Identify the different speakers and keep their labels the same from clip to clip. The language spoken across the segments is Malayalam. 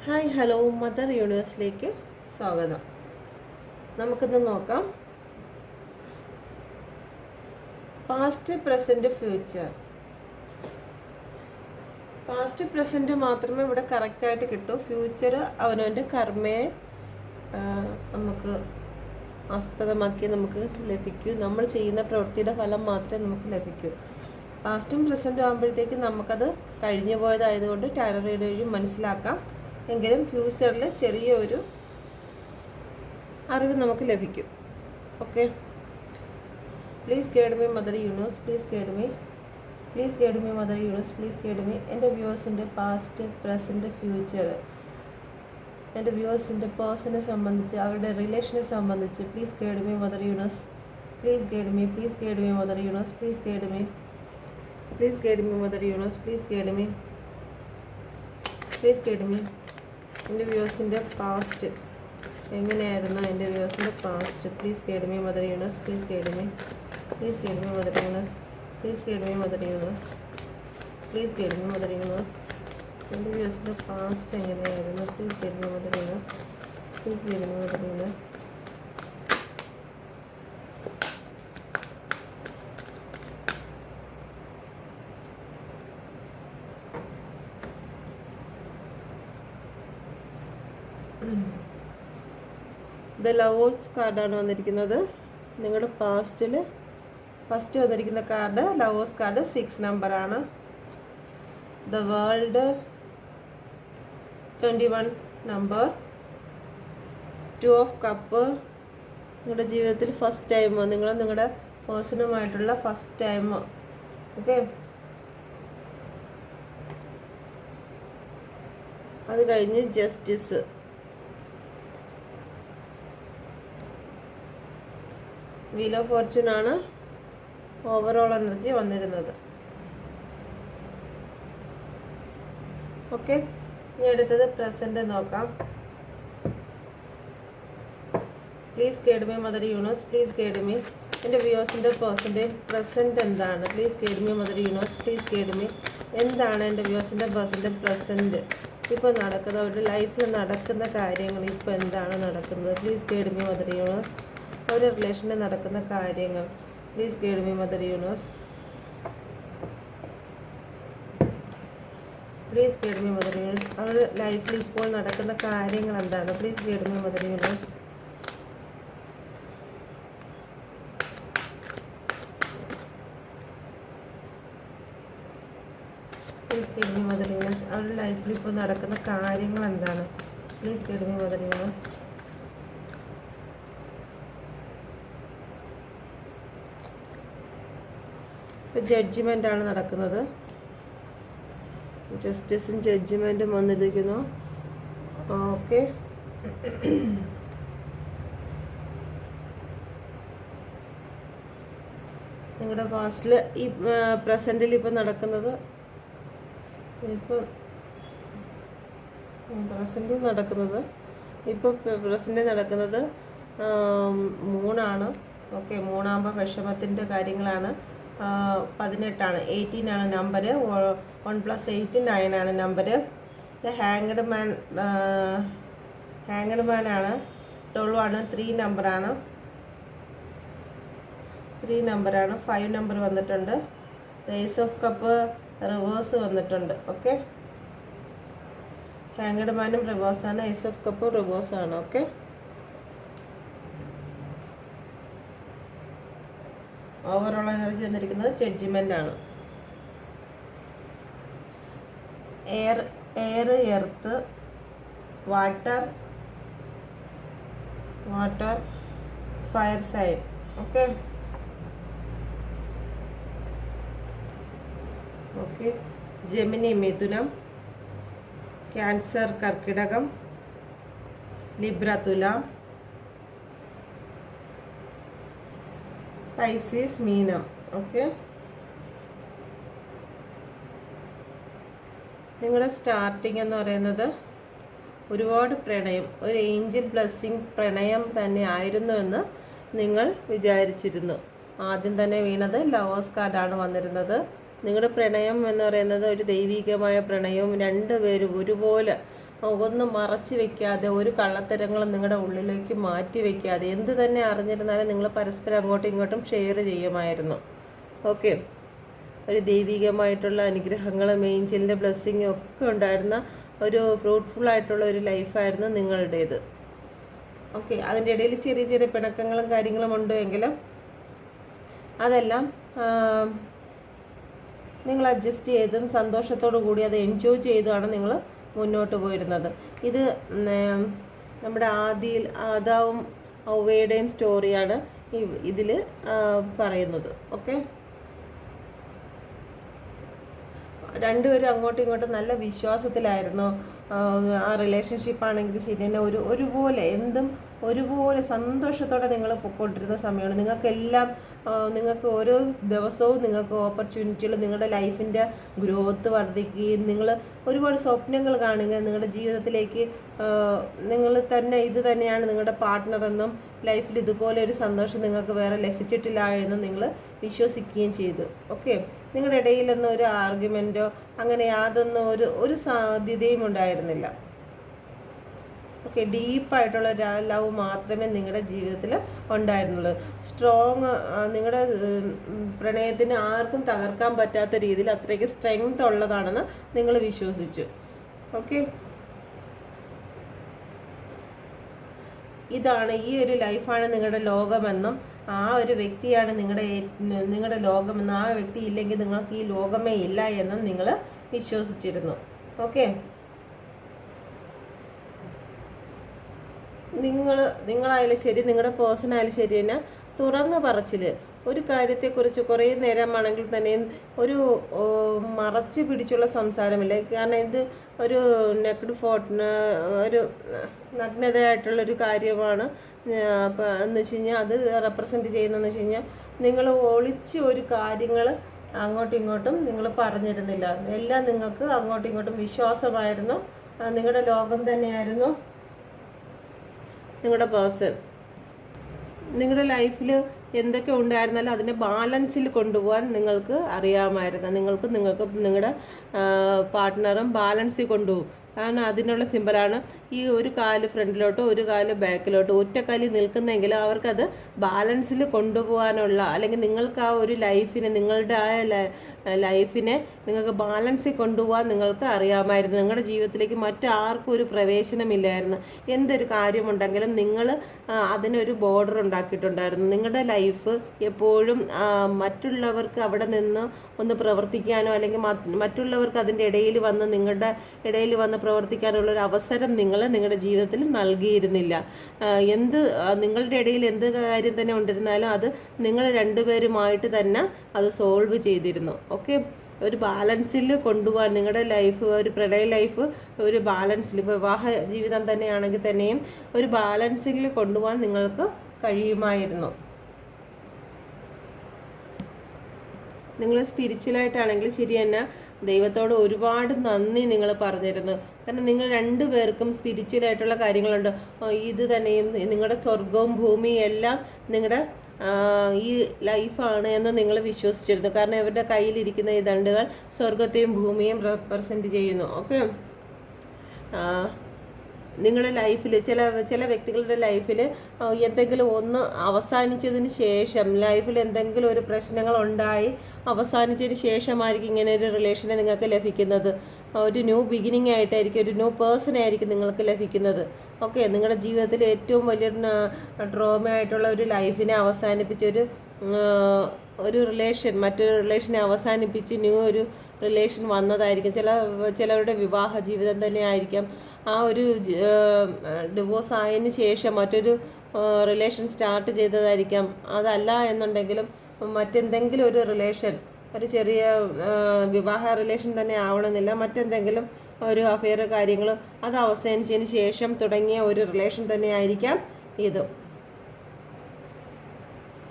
Speaker 1: ഹായ് ഹലോ മദർ യൂണിവേഴ്സിലേക്ക് സ്വാഗതം. നമുക്കിന്ന് നോക്കാം past present future. Past present മാത്രമേ ഇവിടെ കറക്റ്റായിട്ട് കിട്ടൂ. ഫ്യൂച്ചർ അവനവൻ്റെ കർമ്മയെ നമുക്ക് ആസ്പദമാക്കി നമുക്ക് ലഭിക്കൂ. നമ്മൾ ചെയ്യുന്ന പ്രവൃത്തിയുടെ ഫലം മാത്രമേ നമുക്ക് ലഭിക്കൂ. പാസ്റ്റും പ്രസൻറ്റും ആകുമ്പോഴത്തേക്ക് നമുക്കത് കഴിഞ്ഞു പോയതായതുകൊണ്ട് ടാരോ റീഡ് വഴി മനസ്സിലാക്കാം. എങ്കിലും ഫ്യൂച്ചറിൽ ചെറിയൊരു അറിവ് നമുക്ക് ലഭിക്കും. Okay, please guide me mother universe, please guide me, please guide me mother universe, please guide me. എൻ്റെ വ്യൂവേഴ്സിൻ്റെ പാസ്റ്റ് പ്രസൻറ്റ് ഫ്യൂച്ചർ, എൻ്റെ വ്യൂവേഴ്സിൻ്റെ പേഴ്സണെ സംബന്ധിച്ച്, അവരുടെ റിലേഷനെ സംബന്ധിച്ച് please guide me mother universe, please guide me, please guide me mother universe, please guide me, please guide me mother universe, please guide me, please guide me. എൻ്റെ വ്യൂവേഴ്സിൻ്റെ പാസ്റ്റ് എങ്ങനെയായിരുന്നു? എൻ്റെ വ്യൂവേഴ്സിൻ്റെ past please guide me mother universe, please guide me, please guide me mother universe, please guide me mother universe, please guide me mother universe. എൻ്റെ വ്യൂവേഴ്സിൻ്റെ പാസ്റ്റ് എങ്ങനെയായിരുന്നു? Please guide me mother universe, please guide me mother universe. The lovers കാർഡാണ് വന്നിരിക്കുന്നത്. നിങ്ങളുടെ പാസ്റ്റിൽ ഫസ്റ്റ് വന്നിരിക്കുന്ന കാർഡ് ലവേഴ്സ് കാർഡ് 6 നമ്പറാണ്. The world 21 number. 2 of cup. നിങ്ങളുടെ ജീവിതത്തിൽ ഫസ്റ്റ് ടൈം, നിങ്ങളുടെ പേഴ്സണുമായിട്ടുള്ള ഫസ്റ്റ് ടൈം. ഓക്കെ, അത് കഴിഞ്ഞ് ജസ്റ്റിസ്. വീൽ ഓഫ് ഫോർച്യൂൺ ആണ് ഓവറോൾ എനർജി വന്നിരുന്നത്. ഓക്കെ, ഇനി അടുത്തത് പ്രസൻറ്റ് നോക്കാം. Please guide me mother universe, please guide me. എൻ്റെ വ്യൂവേഴ്സിൻ്റെ പേഴ്സൻ്റെ പ്രസൻറ്റ് എന്താണ്? Please guide me mother universe, please guide me. എന്താണ് എൻ്റെ വ്യൂവേഴ്സിൻ്റെ പേഴ്സൻ്റെ പ്രസൻറ്റ്? ഇപ്പോൾ നടക്കുന്നത്, അവരുടെ ലൈഫിൽ നടക്കുന്ന കാര്യങ്ങൾ ഇപ്പോൾ എന്താണ് നടക്കുന്നത്? Please guide me mother universe. അവരുടെ റിലേഷനിൽ നടക്കുന്ന കാര്യങ്ങൾ please guide me mother universe, please guide me mother universe. അവരുടെ ലൈഫിൽ ഇപ്പോൾ നടക്കുന്ന കാര്യങ്ങൾ എന്താണ്? Please guide me mother universe. Please guide me mother universe. അവരുടെ ലൈഫിൽ ഇപ്പോൾ നടക്കുന്ന കാര്യങ്ങൾ എന്താണ്? Please guide me mother universe. ഇപ്പോൾ ജഡ്ജിമെൻ്റ് ആണ് നടക്കുന്നത്. ജസ്റ്റിസും ജഡ്ജിമെൻറ്റും വന്നിരിക്കുന്നു. ഓക്കെ, നിങ്ങളുടെ പാസ്റ്റിൽ ഈ പ്രസൻറ്റിൽ ഇപ്പോൾ നടക്കുന്നത്, ഇപ്പോൾ പ്രസൻറ്റിൽ നടക്കുന്നത് മൂണാണ്. ഓക്കെ, മൂന്നാകുമ്പോൾ വിഷമത്തിൻ്റെ കാര്യങ്ങളാണ്. 18 18 ആണ് നമ്പർ. 1 + 8 9 ആണ് നമ്പർ. ഹാങ്ഡ് മാൻ ആണ്. 12 ആണ്. 3 നമ്പറാണ്. 3 നമ്പറാണ്. 5 നമ്പർ വന്നിട്ടുണ്ട്. ഏസ് ഓഫ് കപ്പ് റിവേഴ്സ് വന്നിട്ടുണ്ട്. ഓക്കെ, ഹാങ്ഡ് മാനും റിവേഴ്സാണ്, ഏസ് ഓഫ് കപ്പും റിവേഴ്സാണ്. ഓക്കെ, ഓവറോൾ എനർജി വന്നിരിക്കുന്നത് ജഡ്ജിമെൻ്റ് ആണ്. Air, earth, water, fire sign. Okay, Gemini മിഥുനം, ക്യാൻസർ കർക്കിടകം, ലിബ്ര തുലാം, പൈസീസ് മീനം. ഓക്കെ, നിങ്ങളുടെ സ്റ്റാർട്ടിങ് എന്ന് പറയുന്നത് ഒരുപാട് പ്രണയം, ഒരു ഏഞ്ചൽ ബ്ലെസ്സിങ് പ്രണയം തന്നെ ആയിരുന്നുവെന്ന് നിങ്ങൾ വിചാരിച്ചിരുന്നു. ആദ്യം തന്നെ വീണത് ലവേഴ്സ് കാർഡാണ് വന്നിരുന്നത്. നിങ്ങളുടെ പ്രണയം എന്ന് പറയുന്നത് ഒരു ദൈവികമായ പ്രണയവും, രണ്ടുപേരും ഒരുപോലെ ഒന്നും മറച്ചു വെക്കാതെ, ഒരു കള്ളത്തരങ്ങളും നിങ്ങളുടെ ഉള്ളിലേക്ക് മാറ്റി വെക്കാതെ, എന്ത് തന്നെ അറിഞ്ഞിരുന്നാലും നിങ്ങൾ പരസ്പരം അങ്ങോട്ടും ഇങ്ങോട്ടും ഷെയർ ചെയ്യുമായിരുന്നു. ഓക്കെ, ഒരു ദൈവികമായിട്ടുള്ള അനുഗ്രഹങ്ങളും ഏഞ്ചലിൻ്റെ ബ്ലെസ്സിങ്ങും ഒക്കെ ഉണ്ടായിരുന്ന ഒരു ഫ്രൂട്ട്ഫുൾ ആയിട്ടുള്ള ഒരു ലൈഫായിരുന്നു നിങ്ങളുടേത്. ഓക്കെ, അതിൻ്റെ ഇടയിൽ ചെറിയ ചെറിയ പിണക്കങ്ങളും കാര്യങ്ങളും ഉണ്ട് എങ്കിലും അതെല്ലാം നിങ്ങൾ അഡ്ജസ്റ്റ് ചെയ്തും സന്തോഷത്തോടു കൂടി അത് എൻജോയ് ചെയ്തുമാണ് നിങ്ങൾ മുന്നോട്ട് പോയിരുന്നത്. ഇത് നമ്മുടെ ആദാവും ഔവയുടെയും സ്റ്റോറിയാണ് ഇതിൽ പറയുന്നത്. ഓക്കെ, രണ്ടുപേരും അങ്ങോട്ടും ഇങ്ങോട്ടും നല്ല വിശ്വാസത്തിലായിരുന്നു. ആ റിലേഷൻഷിപ്പ് ആണെങ്കിൽ ശരി തന്നെ ഒരുപോലെ എന്തും ഒരുപോലെ സന്തോഷത്തോടെ നിങ്ങൾ പൊയ്ക്കൊണ്ടിരുന്ന സമയമാണ്. നിങ്ങൾക്ക് ഓരോ ദിവസവും നിങ്ങൾക്ക് ഓപ്പർച്യൂണിറ്റികൾ, നിങ്ങളുടെ ലൈഫിൻ്റെ ഗ്രോത്ത് വർദ്ധിക്കുകയും നിങ്ങൾ ഒരുപാട് സ്വപ്നങ്ങൾ കാണുകയും നിങ്ങളുടെ ജീവിതത്തിലേക്ക് നിങ്ങൾ തന്നെ ഇത് തന്നെയാണ് നിങ്ങളുടെ പാർട്ട്ണറെന്നും ലൈഫിൽ ഇതുപോലെ ഒരു സന്തോഷം നിങ്ങൾക്ക് വേറെ ലഭിച്ചിട്ടില്ല എന്നും നിങ്ങൾ വിശ്വസിക്കുകയും ചെയ്തു. ഓക്കെ, നിങ്ങളുടെ ഇടയിലൊന്നും ഒരു ആർഗ്യുമെൻറ്റോ അങ്ങനെ യാതൊന്നും ഒരു സാധ്യതയും ഉണ്ടായിരുന്നില്ല. ഓക്കെ, ഡീപ്പായിട്ടുള്ള ലവ് മാത്രമേ നിങ്ങളുടെ ജീവിതത്തിൽ ഉണ്ടായിരുന്നുള്ളൂ. സ്ട്രോങ്, നിങ്ങളുടെ പ്രണയത്തിന് ആർക്കും തകർക്കാൻ പറ്റാത്ത രീതിയിൽ അത്രയ്ക്ക് സ്ട്രെങ്ത് ഉള്ളതാണെന്ന് നിങ്ങൾ വിശ്വസിച്ചു. ഓക്കെ, ഇതാണ് ഈ ഒരു ലൈഫാണ് നിങ്ങളുടെ ലോകമെന്നും ആ ഒരു വ്യക്തിയാണ് നിങ്ങളുടെ ലോകമെന്നും ആ വ്യക്തി ഇല്ലെങ്കിൽ നിങ്ങൾക്ക് ഈ ലോകമേ ഇല്ല എന്നും നിങ്ങൾ വിശ്വസിച്ചിരുന്നു. ഓക്കെ, നിങ്ങളായാലും ശരി, നിങ്ങളുടെ പേഴ്സൺ ആയാലും ശരി തന്നെ തുറന്ന് പറച്ചിൽ, ഒരു കാര്യത്തെക്കുറിച്ച് കുറേ നേരമാണെങ്കിൽ തന്നെ ഒരു മറച്ചു പിടിച്ചുള്ള സംസാരമില്ല. കാരണം ഇത് ഒരു ഒരു നഗ്നതയായിട്ടുള്ളൊരു കാര്യമാണ്. എന്ന് വെച്ച് കഴിഞ്ഞാൽ അത് റെപ്രസെൻറ്റ് ചെയ്യുന്നതെന്ന് വെച്ച് കഴിഞ്ഞാൽ നിങ്ങൾ ഒളിച്ച് ഒരു കാര്യങ്ങൾ അങ്ങോട്ടും ഇങ്ങോട്ടും നിങ്ങൾ പറഞ്ഞിരുന്നില്ല. എല്ലാം നിങ്ങൾക്ക് അങ്ങോട്ടും ഇങ്ങോട്ടും വിശ്വാസമായിരുന്നു. നിങ്ങളുടെ ലോകം തന്നെയായിരുന്നു നിങ്ങളുടെ പേഴ്സൺ. നിങ്ങളുടെ ലൈഫിൽ എന്തൊക്കെ ഉണ്ടായിരുന്നാലും അതിനെ ബാലൻസിൽ കൊണ്ടുപോകാൻ നിങ്ങൾക്ക് അറിയാമായിരുന്നു. നിങ്ങൾക്ക് നിങ്ങളുടെ പാർട്ട്ണറും ബാലൻസിൽ കൊണ്ടുപോകും. കാരണം അതിനുള്ള സിമ്പലാണ് ഈ ഒരു കാല് ഫ്രണ്ടിലോട്ടോ ഒരു കാല് ബാക്കിലോട്ടോ ഒറ്റക്കാലിൽ നിൽക്കുന്നെങ്കിൽ അവർക്കത് ബാലൻസിൽ കൊണ്ടുപോകാനുള്ള, അല്ലെങ്കിൽ നിങ്ങൾക്ക് ആ ഒരു ലൈഫിനെ, നിങ്ങളുടെ ആ ലൈഫിനെ നിങ്ങൾക്ക് ബാലൻസിൽ കൊണ്ടുപോകാൻ നിങ്ങൾക്ക് അറിയാമായിരുന്നു. നിങ്ങളുടെ ജീവിതത്തിലേക്ക് മറ്റാർക്കും ഒരു പ്രവേശനമില്ലായിരുന്നു. എന്തൊരു കാര്യമുണ്ടെങ്കിലും നിങ്ങൾ അതിനൊരു ബോർഡർ ഉണ്ടാക്കിയിട്ടുണ്ടായിരുന്നു. നിങ്ങളുടെ ലൈഫ് എപ്പോഴും മറ്റുള്ളവർക്ക് അവിടെ നിന്ന് ഒന്ന് പ്രവർത്തിക്കാനോ അല്ലെങ്കിൽ മറ്റുള്ളവർക്ക് അതിൻ്റെ ഇടയിൽ വന്ന് നിങ്ങളുടെ ഇടയിൽ വന്ന് പ്രവർത്തിക്കാനുള്ളൊരു അവസരം നിങ്ങളുടെ ജീവിതത്തിൽ നൽകിയിരുന്നില്ല. നിങ്ങളുടെ ഇടയിൽ എന്ത് കാര്യം തന്നെ ഉണ്ടായിരുന്നാലും അത് നിങ്ങൾ രണ്ടുപേരുമായിട്ട് തന്നെ അത് സോൾവ് ചെയ്തിരുന്നു. ഓക്കെ, ഒരു ബാലൻസിൽ കൊണ്ടുപോകാൻ നിങ്ങളുടെ ലൈഫ്, ഒരു പ്രണയ ലൈഫ് ഒരു ബാലൻസിൽ, വിവാഹ ജീവിതം തന്നെയാണെങ്കിൽ തന്നെയും ഒരു ബാലൻസിൽ കൊണ്ടുപോകാൻ നിങ്ങൾക്ക് കഴിയുമായിരുന്നു. നിങ്ങൾ സ്പിരിച്വലായിട്ടാണെങ്കിൽ ശരി തന്നെ ദൈവത്തോട് ഒരുപാട് നന്ദി നിങ്ങൾ പറഞ്ഞിരുന്നു. കാരണം നിങ്ങൾ രണ്ടുപേർക്കും സ്പിരിച്വലായിട്ടുള്ള കാര്യങ്ങളുണ്ട്. ഇത് തന്നെയും നിങ്ങളുടെ സ്വർഗവും ഭൂമിയും എല്ലാം നിങ്ങളുടെ ഈ ലൈഫാണ് എന്ന് നിങ്ങൾ വിശ്വസിച്ചിരുന്നു. കാരണം ഇവരുടെ കയ്യിലിരിക്കുന്ന ഈ ദണ്ടുകൾ സ്വർഗത്തെയും ഭൂമിയെയും റെപ്രസെൻറ്റ് ചെയ്യുന്നു. ഓക്കെ, നിങ്ങളുടെ ലൈഫിൽ ചില വ്യക്തികളുടെ ലൈഫിൽ എന്തെങ്കിലും ഒന്ന് അവസാനിച്ചതിന് ശേഷം, ലൈഫിൽ എന്തെങ്കിലും ഒരു പ്രശ്നങ്ങൾ ഉണ്ടായി അവസാനിച്ചതിന് ശേഷമായിരിക്കും ഇങ്ങനെ ഒരു റിലേഷനെ നിങ്ങൾക്ക് ലഭിക്കുന്നത്. ഒരു ന്യൂ ബിഗിനിങ് ആയിട്ടായിരിക്കും, ഒരു ന്യൂ പേഴ്സൺ ആയിരിക്കും നിങ്ങൾക്ക് ലഭിക്കുന്നത്. ഓക്കെ, നിങ്ങളുടെ ജീവിതത്തിൽ ഏറ്റവും വലിയൊരു ട്രോമ ആയിട്ടുള്ള ഒരു ലൈഫിനെ അവസാനിപ്പിച്ചൊരു ഒരു റിലേഷൻ മറ്റൊരു റിലേഷനെ അവസാനിപ്പിച്ച് ന്യൂ ഒരു റിലേഷൻ വന്നതായിരിക്കും. ചിലവരുടെ വിവാഹ ജീവിതം തന്നെ ആയിരിക്കാം. ആ ഒരു ഡിവോഴ്സ് ആയതിന് ശേഷം മറ്റൊരു റിലേഷൻ സ്റ്റാർട്ട് ചെയ്തതായിരിക്കാം. അതല്ല എന്നുണ്ടെങ്കിലും മറ്റെന്തെങ്കിലും ഒരു റിലേഷൻ, ഒരു ചെറിയ വിവാഹ റിലേഷൻ തന്നെ ആവണമെന്നില്ല, മറ്റെന്തെങ്കിലും ഒരു അഫെയർ കാര്യങ്ങൾ അത് അവസാനിച്ചതിന് ശേഷം തുടങ്ങിയ ഒരു റിലേഷൻ തന്നെ ആയിരിക്കാം ഇത്.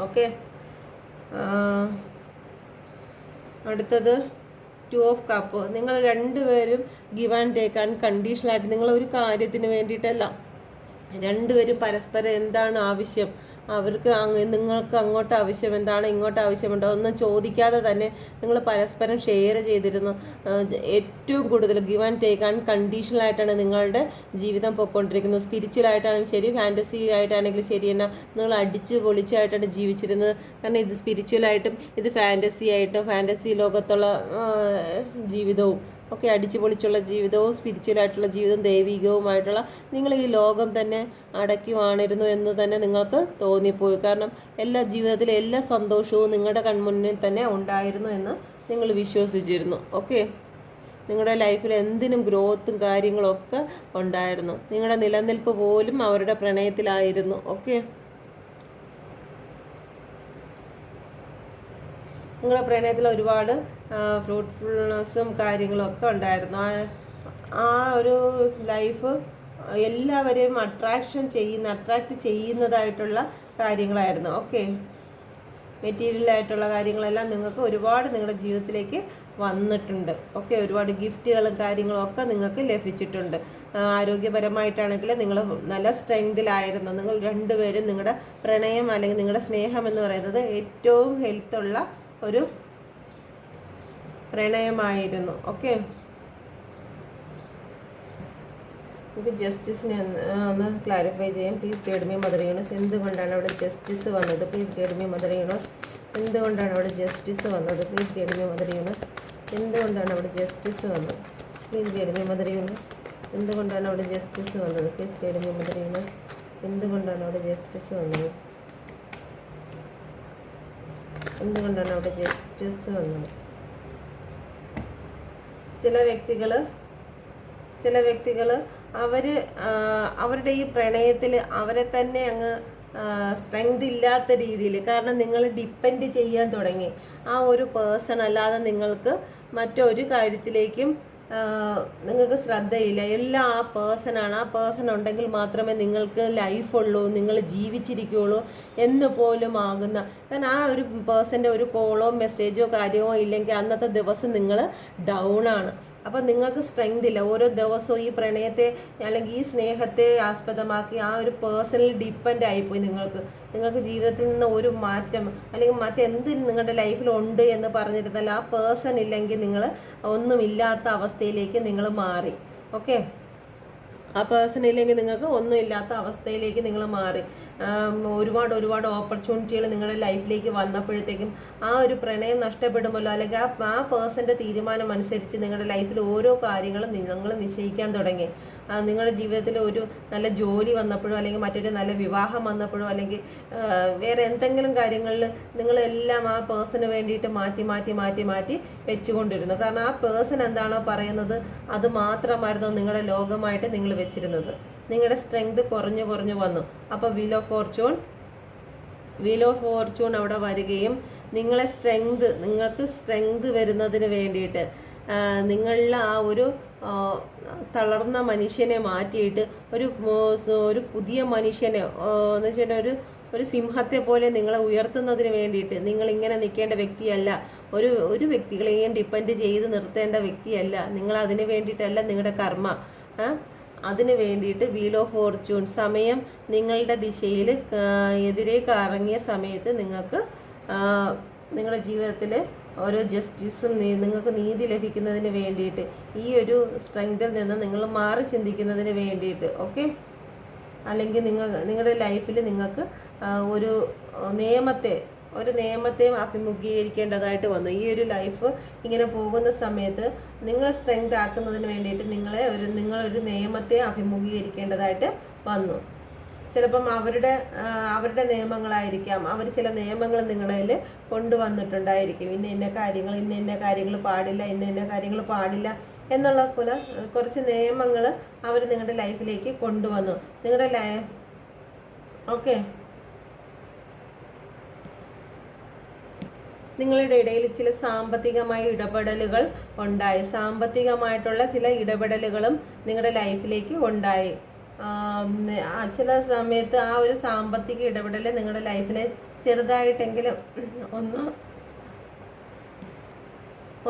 Speaker 1: ഓക്കെ, അടുത്തത് 2 ഓഫ് കപ്പ്. നിങ്ങൾ രണ്ടുപേരും ഗിവ് ആൻഡ് ടേക്ക് അൺകണ്ടീഷണലായിട്ട്, നിങ്ങൾ ഒരു കാര്യത്തിന് വേണ്ടിയിട്ടല്ല, രണ്ടുപേരും പരസ്പരം എന്താണ് ആവശ്യം അവർക്ക് നിങ്ങൾക്ക് അങ്ങോട്ട് ആവശ്യം എന്താണ്, ഇങ്ങോട്ട് ആവശ്യമുണ്ടോ ഒന്നും ചോദിക്കാതെ തന്നെ നിങ്ങൾ പരസ്പരം ഷെയർ ചെയ്തിരുന്നു. ഏറ്റവും കൂടുതൽ ഗിവ് ആൻഡ് ടേക്ക് അൺകണ്ടീഷണലായിട്ടാണ് നിങ്ങളുടെ ജീവിതം പൊയ്ക്കൊണ്ടിരിക്കുന്നത്. സ്പിരിച്വലായിട്ടാണെങ്കിലും ശരി, ഫാൻറ്റസി ആയിട്ടാണെങ്കിലും ശരി തന്നെ നിങ്ങൾ അടിച്ച് പൊളിച്ചായിട്ടാണ് ജീവിച്ചിരുന്നത്. കാരണം ഇത് സ്പിരിച്വലായിട്ടും ഇത് ഫാൻറ്റസി ആയിട്ടും ഫാൻറ്റസി ലോകത്തുള്ള ജീവിതവും ഒക്കെ അടിച്ചു പൊളിച്ചുള്ള ജീവിതവും സ്പിരിച്വലായിട്ടുള്ള ജീവിതവും ദൈവികവുമായിട്ടുള്ള നിങ്ങൾ ഈ ലോകം തന്നെ അടയ്ക്കുവാണിരുന്നു എന്ന് തന്നെ നിങ്ങൾക്ക് തോന്നിപ്പോയി. കാരണം എല്ലാ ജീവിതത്തിലെ എല്ലാ സന്തോഷവും നിങ്ങളുടെ കൺമുന്നിൽ തന്നെ ഉണ്ടായിരുന്നു എന്ന് നിങ്ങൾ വിശ്വസിച്ചിരുന്നു. ഓക്കെ, നിങ്ങളുടെ ലൈഫിൽ എന്തിനും ഗ്രോത്തും കാര്യങ്ങളൊക്കെ ഉണ്ടായിരുന്നു. നിങ്ങളുടെ നിലനിൽപ്പ് പോലും അവരുടെ പ്രണയത്തിലായിരുന്നു. ഓക്കെ, നിങ്ങളുടെ പ്രണയത്തിൽ ഒരുപാട് ഫ്രൂട്ട്ഫുൾനെസ്സും കാര്യങ്ങളും ഒക്കെ ഉണ്ടായിരുന്നു. ആ ഒരു ലൈഫ് എല്ലാവരെയും അട്രാക്റ്റ് ചെയ്യുന്നതായിട്ടുള്ള കാര്യങ്ങളായിരുന്നു. ഓക്കെ, മെറ്റീരിയലായിട്ടുള്ള കാര്യങ്ങളെല്ലാം നിങ്ങൾക്ക് ഒരുപാട് നിങ്ങളുടെ ജീവിതത്തിലേക്ക് വന്നിട്ടുണ്ട്. ഓക്കെ, ഒരുപാട് ഗിഫ്റ്റുകളും കാര്യങ്ങളും ഒക്കെ നിങ്ങൾക്ക് ലഭിച്ചിട്ടുണ്ട്. ആരോഗ്യപരമായിട്ടാണെങ്കിൽ നിങ്ങൾ നല്ല സ്ട്രെങ്തിലായിരുന്നു. നിങ്ങൾ രണ്ടുപേരും നിങ്ങളുടെ പ്രണയം അല്ലെങ്കിൽ നിങ്ങളുടെ സ്നേഹം എന്ന് പറയുന്നത് ഏറ്റവും ഹെൽത്തുള്ള ഒരു പ്രണയമായിരുന്നു. ഓക്കെ, നമുക്ക് ജസ്റ്റിസിനെ ഒന്ന് ക്ലാരിഫൈ ചെയ്യാം. Please guide me mother universe. എന്തുകൊണ്ടാണ് അവിടെ ജസ്റ്റിസ് വന്നത്? Please guide me mother universe. എന്തുകൊണ്ടാണ് അവിടെ ജസ്റ്റിസ് വന്നത്? Please guide me mother universe. എന്തുകൊണ്ടാണ് അവിടെ ജസ്റ്റിസ് വന്നത്? Please guide me mother universe. എന്തുകൊണ്ടാണ് അവിടെ ജസ്റ്റിസ് വന്നത്? Please guide me mother universe. എന്തുകൊണ്ടാണ് അവിടെ ജസ്റ്റിസ് വന്നത്? എന്തുകൊണ്ടാണ് അവിടെ ജസ്റ്റിസ് വന്നത്? ചില വ്യക്തികൾ അവരുടെ ഈ പ്രണയത്തിൽ അവരെ തന്നെ അങ്ങ് സ്ട്രെങ്ത് ഇല്ലാത്ത രീതിയിൽ, കാരണം നിങ്ങൾ ഡിപ്പെൻഡ് ചെയ്യാൻ തുടങ്ങി ആ ഒരു പേഴ്സൺ അല്ലാതെ നിങ്ങൾക്ക് മറ്റൊരു കാര്യത്തിലേക്കും നിങ്ങൾക്ക് ശ്രദ്ധയില്ല. എല്ലാം ആ പേഴ്സണാണ്. ആ പേഴ്സൺ ഉണ്ടെങ്കിൽ മാത്രമേ നിങ്ങൾക്ക് ലൈഫുള്ളൂ, നിങ്ങൾ ജീവിച്ചിരിക്കുകയുള്ളൂ എന്ന് പോലും ആകുന്ന, കാരണം ആ ഒരു പേഴ്സൻ്റെ ഒരു കോളോ മെസ്സേജോ കാര്യമോ ഇല്ലെങ്കിൽ അന്നത്തെ ദിവസം നിങ്ങൾ ഡൗൺ ആണ്. അപ്പം നിങ്ങൾക്ക് സ്ട്രെങ്ത് ഇല്ല. ഓരോ ദിവസവും ഈ പ്രണയത്തെ അല്ലെങ്കിൽ ഈ സ്നേഹത്തെ ആസ്പദമാക്കി ആ ഒരു പേഴ്സണൽ ഡിപ്പെൻഡ് ആയിപ്പോയി. നിങ്ങൾക്ക് ജീവിതത്തിൽ നിന്ന് ഒരു മാറ്റം അല്ലെങ്കിൽ മറ്റെന്ത് നിങ്ങളുടെ ലൈഫിൽ ഉണ്ട് എന്ന് പറഞ്ഞിരുന്നാൽ ആ പേഴ്സൺ ഇല്ലെങ്കിൽ നിങ്ങൾ ഒന്നുമില്ലാത്ത അവസ്ഥയിലേക്ക് നിങ്ങൾ മാറി. ഓക്കെ, ആ പേഴ്സൺ ഇല്ലെങ്കിൽ നിങ്ങൾക്ക് ഒന്നുമില്ലാത്ത അവസ്ഥയിലേക്ക് നിങ്ങൾ മാറി. ഒരുപാട് ഓപ്പർച്യൂണിറ്റികൾ നിങ്ങളുടെ ലൈഫിലേക്ക് വന്നപ്പോഴത്തേക്കും ആ ഒരു പ്രണയം നഷ്ടപ്പെടുമല്ലോ, അല്ലെങ്കിൽ ആ പേഴ്സൻ്റെ തീരുമാനം അനുസരിച്ച് നിങ്ങളുടെ ലൈഫിൽ ഓരോ കാര്യങ്ങളും നിങ്ങൾ നിശ്ചയിക്കാൻ തുടങ്ങി. നിങ്ങളുടെ ജീവിതത്തിൽ ഒരു നല്ല ജോലി വന്നപ്പോഴോ അല്ലെങ്കിൽ മറ്റൊരു നല്ല വിവാഹം വന്നപ്പോഴോ അല്ലെങ്കിൽ വേറെ എന്തെങ്കിലും കാര്യങ്ങളിൽ നിങ്ങളെല്ലാം ആ പേഴ്സണ് വേണ്ടിയിട്ട് മാറ്റി വെച്ചുകൊണ്ടിരുന്നു. കാരണം ആ പേഴ്സൺ എന്താണോ പറയുന്നത് അത് മാത്രമായിരുന്നു നിങ്ങളുടെ ലോകമായിട്ട് നിങ്ങൾ വെച്ചിരുന്നത്. നിങ്ങളുടെ സ്ട്രെങ്ത് കുറഞ്ഞു വന്നു. അപ്പോൾ വീൽ ഓഫ് ഫോർച്യൂൺ അവിടെ വരികയും നിങ്ങൾക്ക് സ്ട്രെങ്ത് വരുന്നതിന് വേണ്ടിയിട്ട് നിങ്ങളിൽ ആ ഒരു തളർന്ന മനുഷ്യനെ മാറ്റിയിട്ട് ഒരു പുതിയ മനുഷ്യനെ എന്ന് വെച്ചാൽ ഒരു സിംഹത്തെ പോലെ നിങ്ങളെ ഉയർത്തുന്നതിന് വേണ്ടിയിട്ട് നിങ്ങൾ ഇങ്ങനെ നിൽക്കേണ്ട വ്യക്തിയല്ല. ഒരു വ്യക്തികളെയും ഡിപ്പെൻഡ് ചെയ്ത് നിർത്തേണ്ട വ്യക്തിയല്ല നിങ്ങൾ. അതിന് വേണ്ടിയിട്ടല്ല നിങ്ങളുടെ കർമ്മ, അതിന് വേണ്ടിയിട്ട് വീൽ ഓഫ് ഫോർച്യൂൺ സമയം നിങ്ങളുടെ ദിശയിൽ എതിരെ കറങ്ങിയ സമയത്ത് നിങ്ങൾക്ക് നിങ്ങളുടെ ജീവിതത്തിൽ ഓരോ ജസ്റ്റിസും നിങ്ങൾക്ക് നീതി ലഭിക്കുന്നതിന് വേണ്ടിയിട്ട് ഈ ഒരു സ്ട്രെങ്തിൽ നിന്ന് നിങ്ങൾ മാറി ചിന്തിക്കുന്നതിന് വേണ്ടിയിട്ട്. ഓക്കെ, അല്ലെങ്കിൽ നിങ്ങളുടെ ലൈഫിൽ നിങ്ങൾക്ക് ഒരു നിയമത്തെയും അഭിമുഖീകരിക്കേണ്ടതായിട്ട് വന്നു. ഈ ഒരു ലൈഫ് ഇങ്ങനെ പോകുന്ന സമയത്ത് നിങ്ങളെ സ്ട്രെങ്ത് ആക്കുന്നതിന് വേണ്ടിയിട്ട് നിങ്ങളൊരു നിയമത്തെ അഭിമുഖീകരിക്കേണ്ടതായിട്ട് വന്നു. ചിലപ്പം അവരുടെ നിയമങ്ങളായിരിക്കാം. അവർ ചില നിയമങ്ങൾ നിങ്ങളിൽ കൊണ്ടുവന്നിട്ടുണ്ടായിരിക്കും. ഇന്ന കാര്യങ്ങൾ പാടില്ല, ഇന്ന കാര്യങ്ങൾ പാടില്ല എന്നുള്ള കുറച്ച് നിയമങ്ങൾ അവർ നിങ്ങളുടെ ലൈഫിലേക്ക് കൊണ്ടുവന്നു. ഓക്കെ, നിങ്ങളുടെ ഇടയിൽ ചില സാമ്പത്തികമായ ഇടപെടലുകൾ ഉണ്ടായി. സാമ്പത്തികമായിട്ടുള്ള ചില ഇടപെടലുകളും നിങ്ങളുടെ ലൈഫിലേക്ക് ഉണ്ടായി. ചില സമയത്ത് ആ ഒരു സാമ്പത്തിക ഇടപെടൽ നിങ്ങളുടെ ലൈഫിനെ ചെറുതായിട്ടെങ്കിലും ഒന്ന്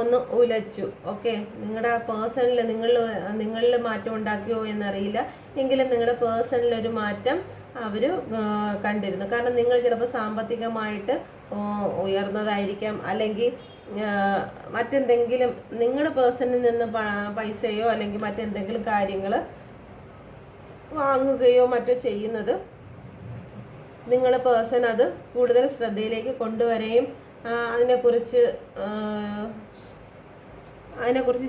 Speaker 1: ഒന്ന് ഉലച്ചു. ഓക്കെ, നിങ്ങളുടെ പേഴ്സണിൽ നിങ്ങളിൽ മാറ്റം ഉണ്ടാക്കിയോ എന്നറിയില്ല, എങ്കിലും നിങ്ങളുടെ പേഴ്സണിലൊരു മാറ്റം അവർ കണ്ടിരുന്നു. കാരണം നിങ്ങൾ ചിലപ്പോൾ സാമ്പത്തികമായിട്ട് ഉയർന്നതായിരിക്കാം, അല്ലെങ്കിൽ മറ്റെന്തെങ്കിലും നിങ്ങളുടെ പേഴ്സണിൽ നിന്ന് പൈസയോ അല്ലെങ്കിൽ മറ്റെന്തെങ്കിലും കാര്യങ്ങൾ വാങ്ങുകയോ മറ്റോ ചെയ്യുന്നത് നിങ്ങളുടെ പേഴ്സൺ അത് കൂടുതൽ ശ്രദ്ധയിലേക്ക് കൊണ്ടുവരികയും അതിനെക്കുറിച്ച്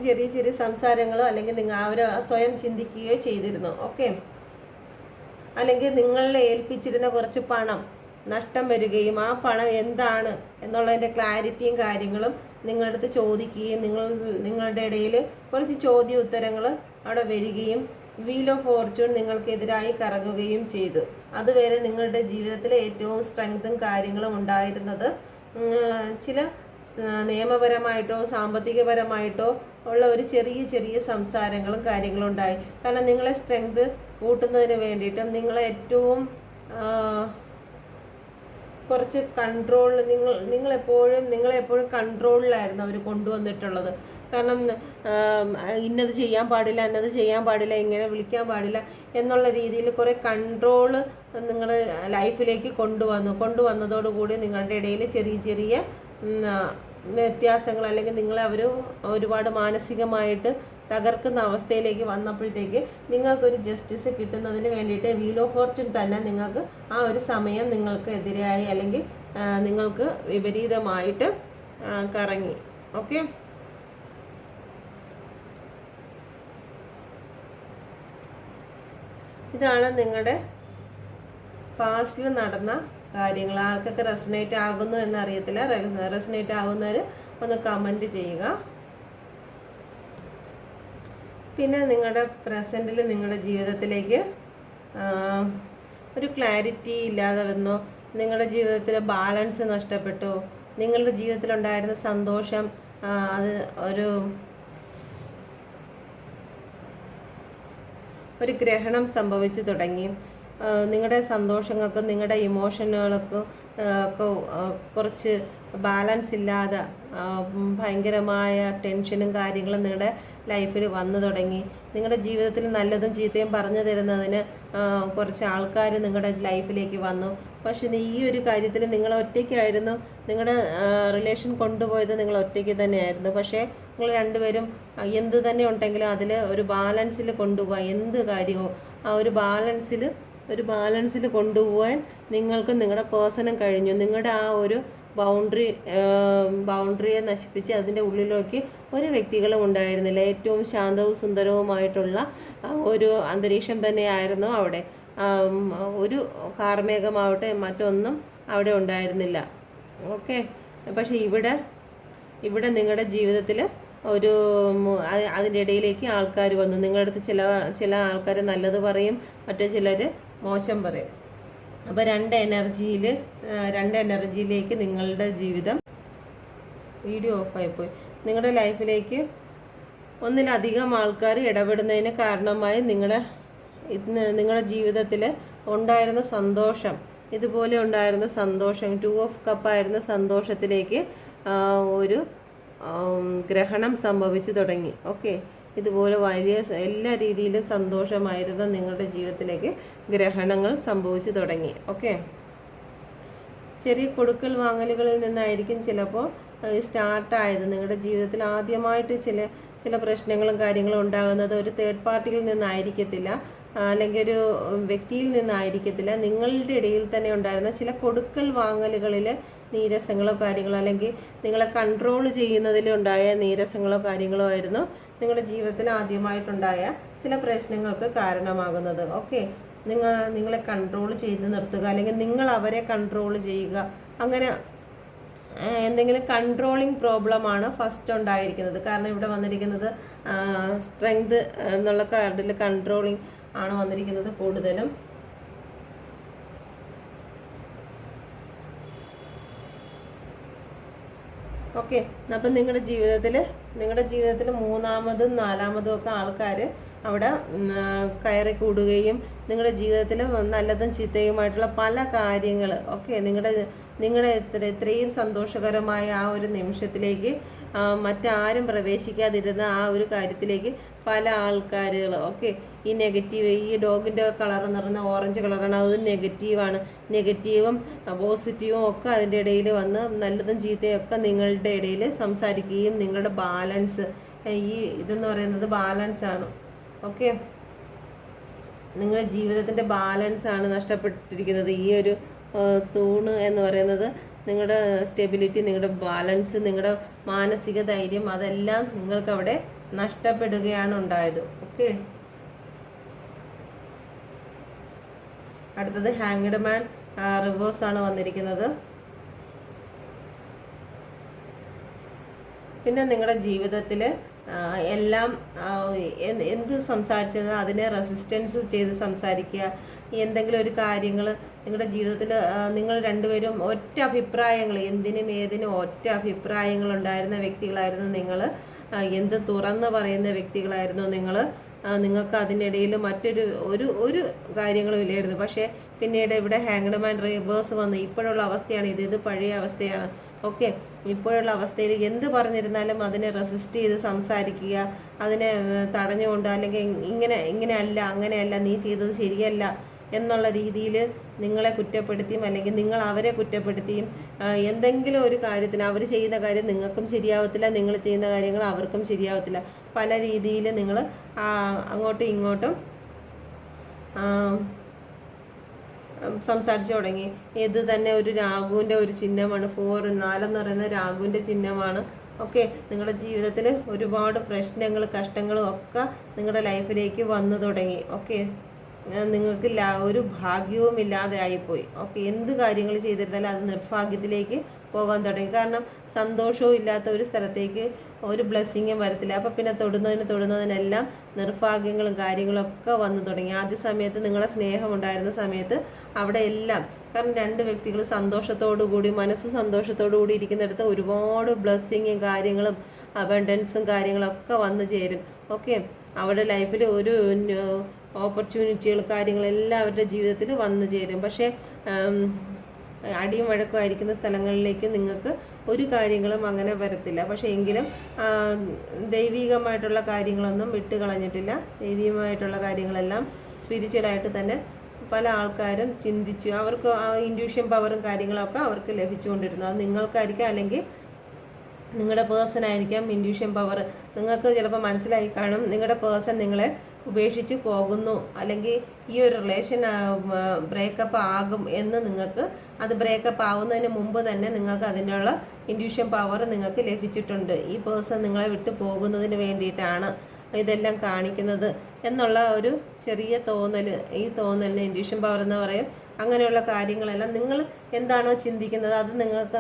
Speaker 1: ചെറിയ ചെറിയ സംസാരങ്ങളോ അല്ലെങ്കിൽ അവർ സ്വയം ചിന്തിക്കുകയോ ചെയ്തിരുന്നു. ഓക്കെ, അല്ലെങ്കിൽ നിങ്ങളെ ഏൽപ്പിച്ചിരുന്ന കുറച്ച് പണം നഷ്ടം വരികയും ആ പണം എന്താണ് എന്നുള്ളതിൻ്റെ ക്ലാരിറ്റിയും കാര്യങ്ങളും നിങ്ങളുടെ അടുത്ത് ചോദിക്കുകയും നിങ്ങളുടെ ഇടയിൽ കുറച്ച് ചോദ്യ ഉത്തരങ്ങൾ അവിടെ വരികയും വീൽ ഓഫ് ഫോർച്യൂൺ നിങ്ങൾക്കെതിരായി കറങ്ങുകയും ചെയ്തു. അതുവരെ നിങ്ങളുടെ ജീവിതത്തിലെ ഏറ്റവും സ്ട്രെങ്തും കാര്യങ്ങളും ഉണ്ടായിരുന്നത് ചില നിയമപരമായിട്ടോ സാമ്പത്തികപരമായിട്ടോ ഉള്ള ഒരു ചെറിയ ചെറിയ സംസാരങ്ങളും കാര്യങ്ങളും ഉണ്ടായി. കാരണം നിങ്ങളെ സ്ട്രെങ്ത് കൂട്ടുന്നതിന് വേണ്ടിയിട്ടും നിങ്ങളെ ഏറ്റവും കുറച്ച് കൺട്രോൾ നിങ്ങളെപ്പോഴും കൺട്രോളിലായിരുന്നു അവർ കൊണ്ടുവന്നിട്ടുള്ളത്. കാരണം ഇന്നത് ചെയ്യാൻ പാടില്ല, ഇന്നത് ചെയ്യാൻ പാടില്ല, ഇങ്ങനെ വിളിക്കാൻ പാടില്ല എന്നുള്ള രീതിയിൽ കുറേ കൺട്രോള് നിങ്ങളുടെ ലൈഫിലേക്ക് കൊണ്ടുവന്നതോടുകൂടി നിങ്ങളുടെ ഇടയിൽ ചെറിയ ചെറിയ വ്യത്യാസങ്ങൾ അല്ലെങ്കിൽ നിങ്ങളെ അവർ ഒരുപാട് മാനസികമായിട്ട് തകർക്കുന്ന അവസ്ഥയിലേക്ക് വന്നപ്പോഴത്തേക്ക് നിങ്ങൾക്കൊരു ജസ്റ്റിസ് കിട്ടുന്നതിന് വേണ്ടിയിട്ട് വീൽ ഓഫ് ഫോർച്യൂൺ തന്നെ നിങ്ങൾക്ക് ആ ഒരു സമയം നിങ്ങൾക്ക് എതിരായി അല്ലെങ്കിൽ നിങ്ങൾക്ക് വിപരീതമായിട്ട് കറങ്ങി. ഓക്കെ, ഇതാണ് നിങ്ങളുടെ പാസ്റ്റിൽ നടന്ന കാര്യങ്ങൾ. ആർക്കൊക്കെ റെസനേറ്റ് ആകുന്നു എന്നറിയത്തില്ല. റെസനേറ്റ് ആകുന്നവർ ഒന്ന് കമൻറ്റ് ചെയ്യുക. പിന്നെ നിങ്ങളുടെ പ്രസൻറ്റിൽ നിങ്ങളുടെ ജീവിതത്തിലേക്ക് ഒരു ക്ലാരിറ്റി ഇല്ലാതെ വന്നോ, നിങ്ങളുടെ ജീവിതത്തിൽ ബാലൻസ് നഷ്ടപ്പെട്ടോ, നിങ്ങളുടെ ജീവിതത്തിലുണ്ടായിരുന്ന സന്തോഷം അത് ഒരു ഗ്രഹണം സംഭവിച്ചു തുടങ്ങി. നിങ്ങളുടെ സന്തോഷങ്ങൾക്കും നിങ്ങളുടെ ഇമോഷനുകൾക്കും ഒക്കെ കുറച്ച് ബാലൻസ് ഇല്ലാതെ ഭയങ്കരമായ ടെൻഷനും കാര്യങ്ങളും നിങ്ങളുടെ ലൈഫിൽ വന്നു തുടങ്ങി. നിങ്ങളുടെ ജീവിതത്തിൽ നല്ലതും ചീത്തയും പറഞ്ഞു തരുന്നതിന് കുറച്ച് ആൾക്കാർ നിങ്ങളുടെ ലൈഫിലേക്ക് വന്നു. പക്ഷേ ഈ ഒരു കാര്യത്തിൽ നിങ്ങൾ ഒറ്റയ്ക്കായിരുന്നു. നിങ്ങളുടെ റിലേഷൻ കൊണ്ടുപോയത് നിങ്ങൾ ഒറ്റയ്ക്ക് തന്നെയായിരുന്നു. പക്ഷേ നിങ്ങൾ രണ്ടുപേരും എന്ത് തന്നെ ഉണ്ടെങ്കിലും അതിൽ ഒരു ബാലൻസിൽ കൊണ്ടുപോകാൻ എന്ത് കാര്യമോ ആ ഒരു ബാലൻസിൽ കൊണ്ടുപോകാൻ നിങ്ങൾക്കും നിങ്ങളുടെ പേഴ്സണും കഴിഞ്ഞു. നിങ്ങളുടെ ആ ഒരു ബൗണ്ടറിയെ നശിപ്പിച്ച് അതിൻ്റെ ഉള്ളിലേക്ക് ഒരു വ്യക്തികളും ഉണ്ടായിരുന്നില്ല. ഏറ്റവും ശാന്തവും സുന്ദരവുമായിട്ടുള്ള ഒരു അന്തരീക്ഷം തന്നെയായിരുന്നു അവിടെ. ഒരു കാർമേഘമാവട്ടെ മറ്റൊന്നും അവിടെ ഉണ്ടായിരുന്നില്ല. ഓക്കെ, പക്ഷേ ഇവിടെ നിങ്ങളുടെ ജീവിതത്തിൽ അതിൻ്റെ ഇടയിലേക്ക് ആൾക്കാർ വന്നു. നിങ്ങളുടെ അടുത്ത് ചില ആൾക്കാർ നല്ലത് പറയും, മറ്റു ചിലർ മോശം പറയും. അപ്പോൾ രണ്ട് എനർജിയിലേക്ക് നിങ്ങളുടെ ജീവിതം വീഡിയോ ഓഫായിപ്പോയി. നിങ്ങളുടെ ലൈഫിലേക്ക് ഒന്നിലധികം ആൾക്കാർ ഇടപെടുന്നതിന് കാരണമായി നിങ്ങളുടെ ജീവിതത്തിൽ ഉണ്ടായിരുന്ന സന്തോഷം, ഇതുപോലെ ഉണ്ടായിരുന്ന സന്തോഷം 2 ഓഫ് കപ്പ് ആയിരുന്ന സന്തോഷത്തിലേക്ക് ഒരു ഗ്രഹണം സംഭവിച്ചു തുടങ്ങി. ഓക്കെ, ഇതുപോലെ വലിയ എല്ലാ രീതിയിലും സന്തോഷമായിരുന്ന നിങ്ങളുടെ ജീവിതത്തിലേക്ക് ഗ്രഹണങ്ങൾ സംഭവിച്ചു തുടങ്ങി. ഓക്കെ, ചെറിയ കൊടുക്കൽ വാങ്ങലുകളിൽ നിന്നായിരിക്കും ചിലപ്പോൾ സ്റ്റാർട്ടായത്. നിങ്ങളുടെ ജീവിതത്തിൽ ആദ്യമായിട്ട് ചില പ്രശ്നങ്ങളും കാര്യങ്ങളും ഉണ്ടാകുന്നത് ഒരു തേർഡ് പാർട്ടിയിൽ നിന്നായിരിക്കത്തില്ല, അല്ലെങ്കിൽ ഒരു വ്യക്തിയിൽ നിന്നായിരിക്കത്തില്ല. നിങ്ങളുടെ ഇടയിൽ തന്നെ ഉണ്ടായിരുന്ന ചില കൊടുക്കൽ വാങ്ങലുകളിൽ നീരസങ്ങളോ കാര്യങ്ങളോ അല്ലെങ്കിൽ നിങ്ങളെ കൺട്രോൾ ചെയ്യുന്നതിലുണ്ടായ നീരസങ്ങളോ കാര്യങ്ങളോ ആയിരുന്നു നിങ്ങളുടെ ജീവിതത്തിൽ ആദ്യമായിട്ടുണ്ടായ ചില പ്രശ്നങ്ങൾക്ക് കാരണമാകുന്നത്. ഓക്കെ, നിങ്ങളെ കൺട്രോൾ ചെയ്ത് നിർത്തുക അല്ലെങ്കിൽ നിങ്ങൾ അവരെ കൺട്രോൾ ചെയ്യുക, അങ്ങനെ എന്തെങ്കിലും കൺട്രോളിങ് പ്രോബ്ലമാണ് ഫസ്റ്റ് ഉണ്ടായിരിക്കുന്നത്. കാരണം ഇവിടെ വന്നിരിക്കുന്നത് സ്ട്രെങ്ത് എന്നുള്ള കാർഡിൽ കൺട്രോളിങ് ആണ് വന്നിരിക്കുന്നത് കൂടുതലും. ഓക്കെ, അപ്പം നിങ്ങളുടെ ജീവിതത്തിൽ മൂന്നാമതും നാലാമതും ഒക്കെ ആൾക്കാർ അവിടെ കയറി കൂടുകയും നിങ്ങളുടെ ജീവിതത്തിൽ നല്ലതും ചീത്തയുമായിട്ടുള്ള പല കാര്യങ്ങൾ ഓക്കെ നിങ്ങളുടെ ഇത്രയും സന്തോഷകരമായ ആ ഒരു നിമിഷത്തിലേക്ക് മറ്റാരും പ്രവേശിക്കാതിരുന്ന ആ ഒരു കാര്യത്തിലേക്ക് പല ആൾക്കാരുകൾ ഓക്കെ ഈ നെഗറ്റീവ് ഈ ഡോഗിൻ്റെ കളർ എന്ന് പറയുന്നത് ഓറഞ്ച് കളറാണ്, അത് നെഗറ്റീവാണ്. നെഗറ്റീവും പോസിറ്റീവും ഒക്കെ അതിൻ്റെ ഇടയിൽ വന്ന് നല്ലതും ചീത്തയും ഒക്കെ നിങ്ങളുടെ ഇടയിൽ സംസാരിക്കുകയും നിങ്ങളുടെ ബാലൻസ് ഈ ഇതെന്ന് പറയുന്നത് ബാലൻസാണ്. ഓക്കെ, നിങ്ങളുടെ ജീവിതത്തിൻ്റെ ബാലൻസാണ് നഷ്ടപ്പെട്ടിരിക്കുന്നത്. ഈ ഒരു തൂണ് എന്ന് പറയുന്നത് നിങ്ങളുടെ സ്റ്റെബിലിറ്റി, നിങ്ങളുടെ ബാലൻസ്, നിങ്ങളുടെ മാനസിക ധൈര്യം അതെല്ലാം നിങ്ങൾക്കവിടെ നഷ്ടപ്പെടുകയാണ് ഉണ്ടായത്. ഓക്കെ, അടുത്തത് ഹാങ്ഡ് മാൻ റിവേഴ്സ് ആണ് വന്നിരിക്കുന്നത്. പിന്നെ നിങ്ങളുടെ ജീവിതത്തിൽ എല്ലാം എന്ത് സംസാരിച്ചത് അതിനെ റെസിസ്റ്റൻസ് ചെയ്ത് സംസാരിക്കുക. എന്തെങ്കിലും ഒരു കാര്യങ്ങൾ നിങ്ങളുടെ ജീവിതത്തിൽ നിങ്ങൾ രണ്ടുപേരും ഒറ്റ അഭിപ്രായങ്ങൾ, എന്തിനും ഏതിനും ഒറ്റ അഭിപ്രായങ്ങളുണ്ടായിരുന്ന വ്യക്തികളായിരുന്നു നിങ്ങൾ. എന്ത് തുറന്ന് പറയുന്ന വ്യക്തികളായിരുന്നു നിങ്ങൾ. നിങ്ങൾക്ക് അതിനിടയിൽ മറ്റൊരു ഒരു കാര്യങ്ങളും ഇല്ലായിരുന്നു. പക്ഷേ പിന്നീട് ഇവിടെ ഹാങ്ഡ് മാൻ റിവേഴ്സ് വന്ന് ഇപ്പോഴുള്ള അവസ്ഥയാണ് ഇത് പഴയ അവസ്ഥയാണ്. ഓക്കെ, ഇപ്പോഴുള്ള അവസ്ഥയിൽ എന്ത് പറഞ്ഞിരുന്നാലും അതിനെ റെസിസ്റ്റ് ചെയ്ത് സംസാരിക്കുക, അതിനെ തടഞ്ഞുകൊണ്ട് അല്ലെങ്കിൽ ഇങ്ങനെ അല്ല അങ്ങനെയല്ല നീ ചെയ്തത് ശരിയല്ല എന്നുള്ള രീതിയിൽ നിങ്ങളെ കുറ്റപ്പെടുത്തിയും അല്ലെങ്കിൽ നിങ്ങൾ അവരെ കുറ്റപ്പെടുത്തിയും എന്തെങ്കിലും ഒരു കാര്യത്തിന് അവർ ചെയ്യുന്ന കാര്യം നിങ്ങൾക്കും ശരിയാവത്തില്ല, നിങ്ങൾ ചെയ്യുന്ന കാര്യങ്ങൾ അവർക്കും ശരിയാവത്തില്ല. പല രീതിയിൽ നിങ്ങൾ അങ്ങോട്ടും ഇങ്ങോട്ടും സംസാരിച്ചു തുടങ്ങി. ഇത് തന്നെ ഒരു രാഹുവിൻ്റെ ഒരു ചിഹ്നമാണ്. 4 4 എന്ന് പറയുന്നത് രാഹുവിൻ്റെ ചിഹ്നമാണ്. ഓക്കെ, നിങ്ങളുടെ ജീവിതത്തിൽ ഒരുപാട് പ്രശ്നങ്ങൾ കഷ്ടങ്ങളും ഒക്കെ നിങ്ങളുടെ ലൈഫിലേക്ക് വന്നു തുടങ്ങി. ഓക്കെ, നിങ്ങൾക്ക് ഒരു ഭാഗ്യവും ഇല്ലാതെ ആയിപ്പോയി. ഓക്കെ, എന്ത് കാര്യങ്ങൾ ചെയ്തിരുന്നാലും അത് നിർഭാഗ്യത്തിലേക്ക് പോകാൻ തുടങ്ങി. കാരണം സന്തോഷവും ഇല്ലാത്ത ഒരു സ്ഥലത്തേക്ക് ഒരു ബ്ലെസ്സിങ്ങും വരത്തില്ല. അപ്പോൾ പിന്നെ തൊടുന്നതിനെല്ലാം നിർഭാഗ്യങ്ങളും കാര്യങ്ങളൊക്കെ വന്നു തുടങ്ങി. ആദ്യ സമയത്ത് നിങ്ങളുടെ സ്നേഹം ഉണ്ടായിരുന്ന സമയത്ത് അവിടെ എല്ലാം, കാരണം 2 വ്യക്തികൾ സന്തോഷത്തോടു കൂടി മനസ്സ് സന്തോഷത്തോടു കൂടി ഇരിക്കുന്നിടത്ത് ഒരുപാട് ബ്ലെസ്സിങ്ങും കാര്യങ്ങളും അബണ്ടൻസും കാര്യങ്ങളൊക്കെ വന്നു ചേരും. ഓക്കെ, അവരുടെ ലൈഫിൽ ഒരു ഓപ്പർച്യൂണിറ്റികൾ കാര്യങ്ങളെല്ലാം അവരുടെ ജീവിതത്തിൽ വന്നു ചേരും. പക്ഷേ അടിയും വഴക്കും ആയിരിക്കുന്ന സ്ഥലങ്ങളിലേക്ക് നിങ്ങൾക്ക് ഒരു കാര്യങ്ങളും അങ്ങനെ വരത്തില്ല. പക്ഷേ എങ്കിലും ദൈവികമായിട്ടുള്ള കാര്യങ്ങളൊന്നും വിട്ട് കളഞ്ഞിട്ടില്ല. ദൈവികമായിട്ടുള്ള കാര്യങ്ങളെല്ലാം സ്പിരിച്വലായിട്ട് തന്നെ പല ആൾക്കാരും ചിന്തിച്ചു. അവർക്ക് ഇൻഡ്യൂഷൻ പവറും കാര്യങ്ങളൊക്കെ അവർക്ക് ലഭിച്ചുകൊണ്ടിരുന്നു. അത് നിങ്ങൾക്കായിരിക്കാം അല്ലെങ്കിൽ നിങ്ങളുടെ പേഴ്സൺ ആയിരിക്കാം ഇൻഡ്യൂഷൻ പവർ. നിങ്ങൾക്ക് ചിലപ്പോൾ മനസ്സിലായി കാണും നിങ്ങളുടെ പേഴ്സൺ നിങ്ങളെ ഉപേക്ഷിച്ച് പോകുന്നു അല്ലെങ്കിൽ ഈ ഒരു റിലേഷൻ ബ്രേക്കപ്പ് ആകും എന്ന് നിങ്ങൾക്ക് അത് ബ്രേക്കപ്പ് ആവുന്നതിന് മുമ്പ് തന്നെ നിങ്ങൾക്ക് അതിനുള്ള ഇൻഡ്യൂഷൻ പവർ നിങ്ങൾക്ക് ലഭിച്ചിട്ടുണ്ട്. ഈ പേഴ്സൺ നിങ്ങളെ വിട്ടു പോകുന്നതിന് വേണ്ടിയിട്ടാണ് ഇതെല്ലാം കാണിക്കുന്നത് എന്നുള്ള ഒരു ചെറിയ തോന്നൽ, ഈ തോന്നലിന് ഇൻഡ്യൂഷൻ പവർ എന്ന് പറയും. അങ്ങനെയുള്ള കാര്യങ്ങളെല്ലാം നിങ്ങൾ എന്താണോ ചിന്തിക്കുന്നത് അത് നിങ്ങൾക്ക്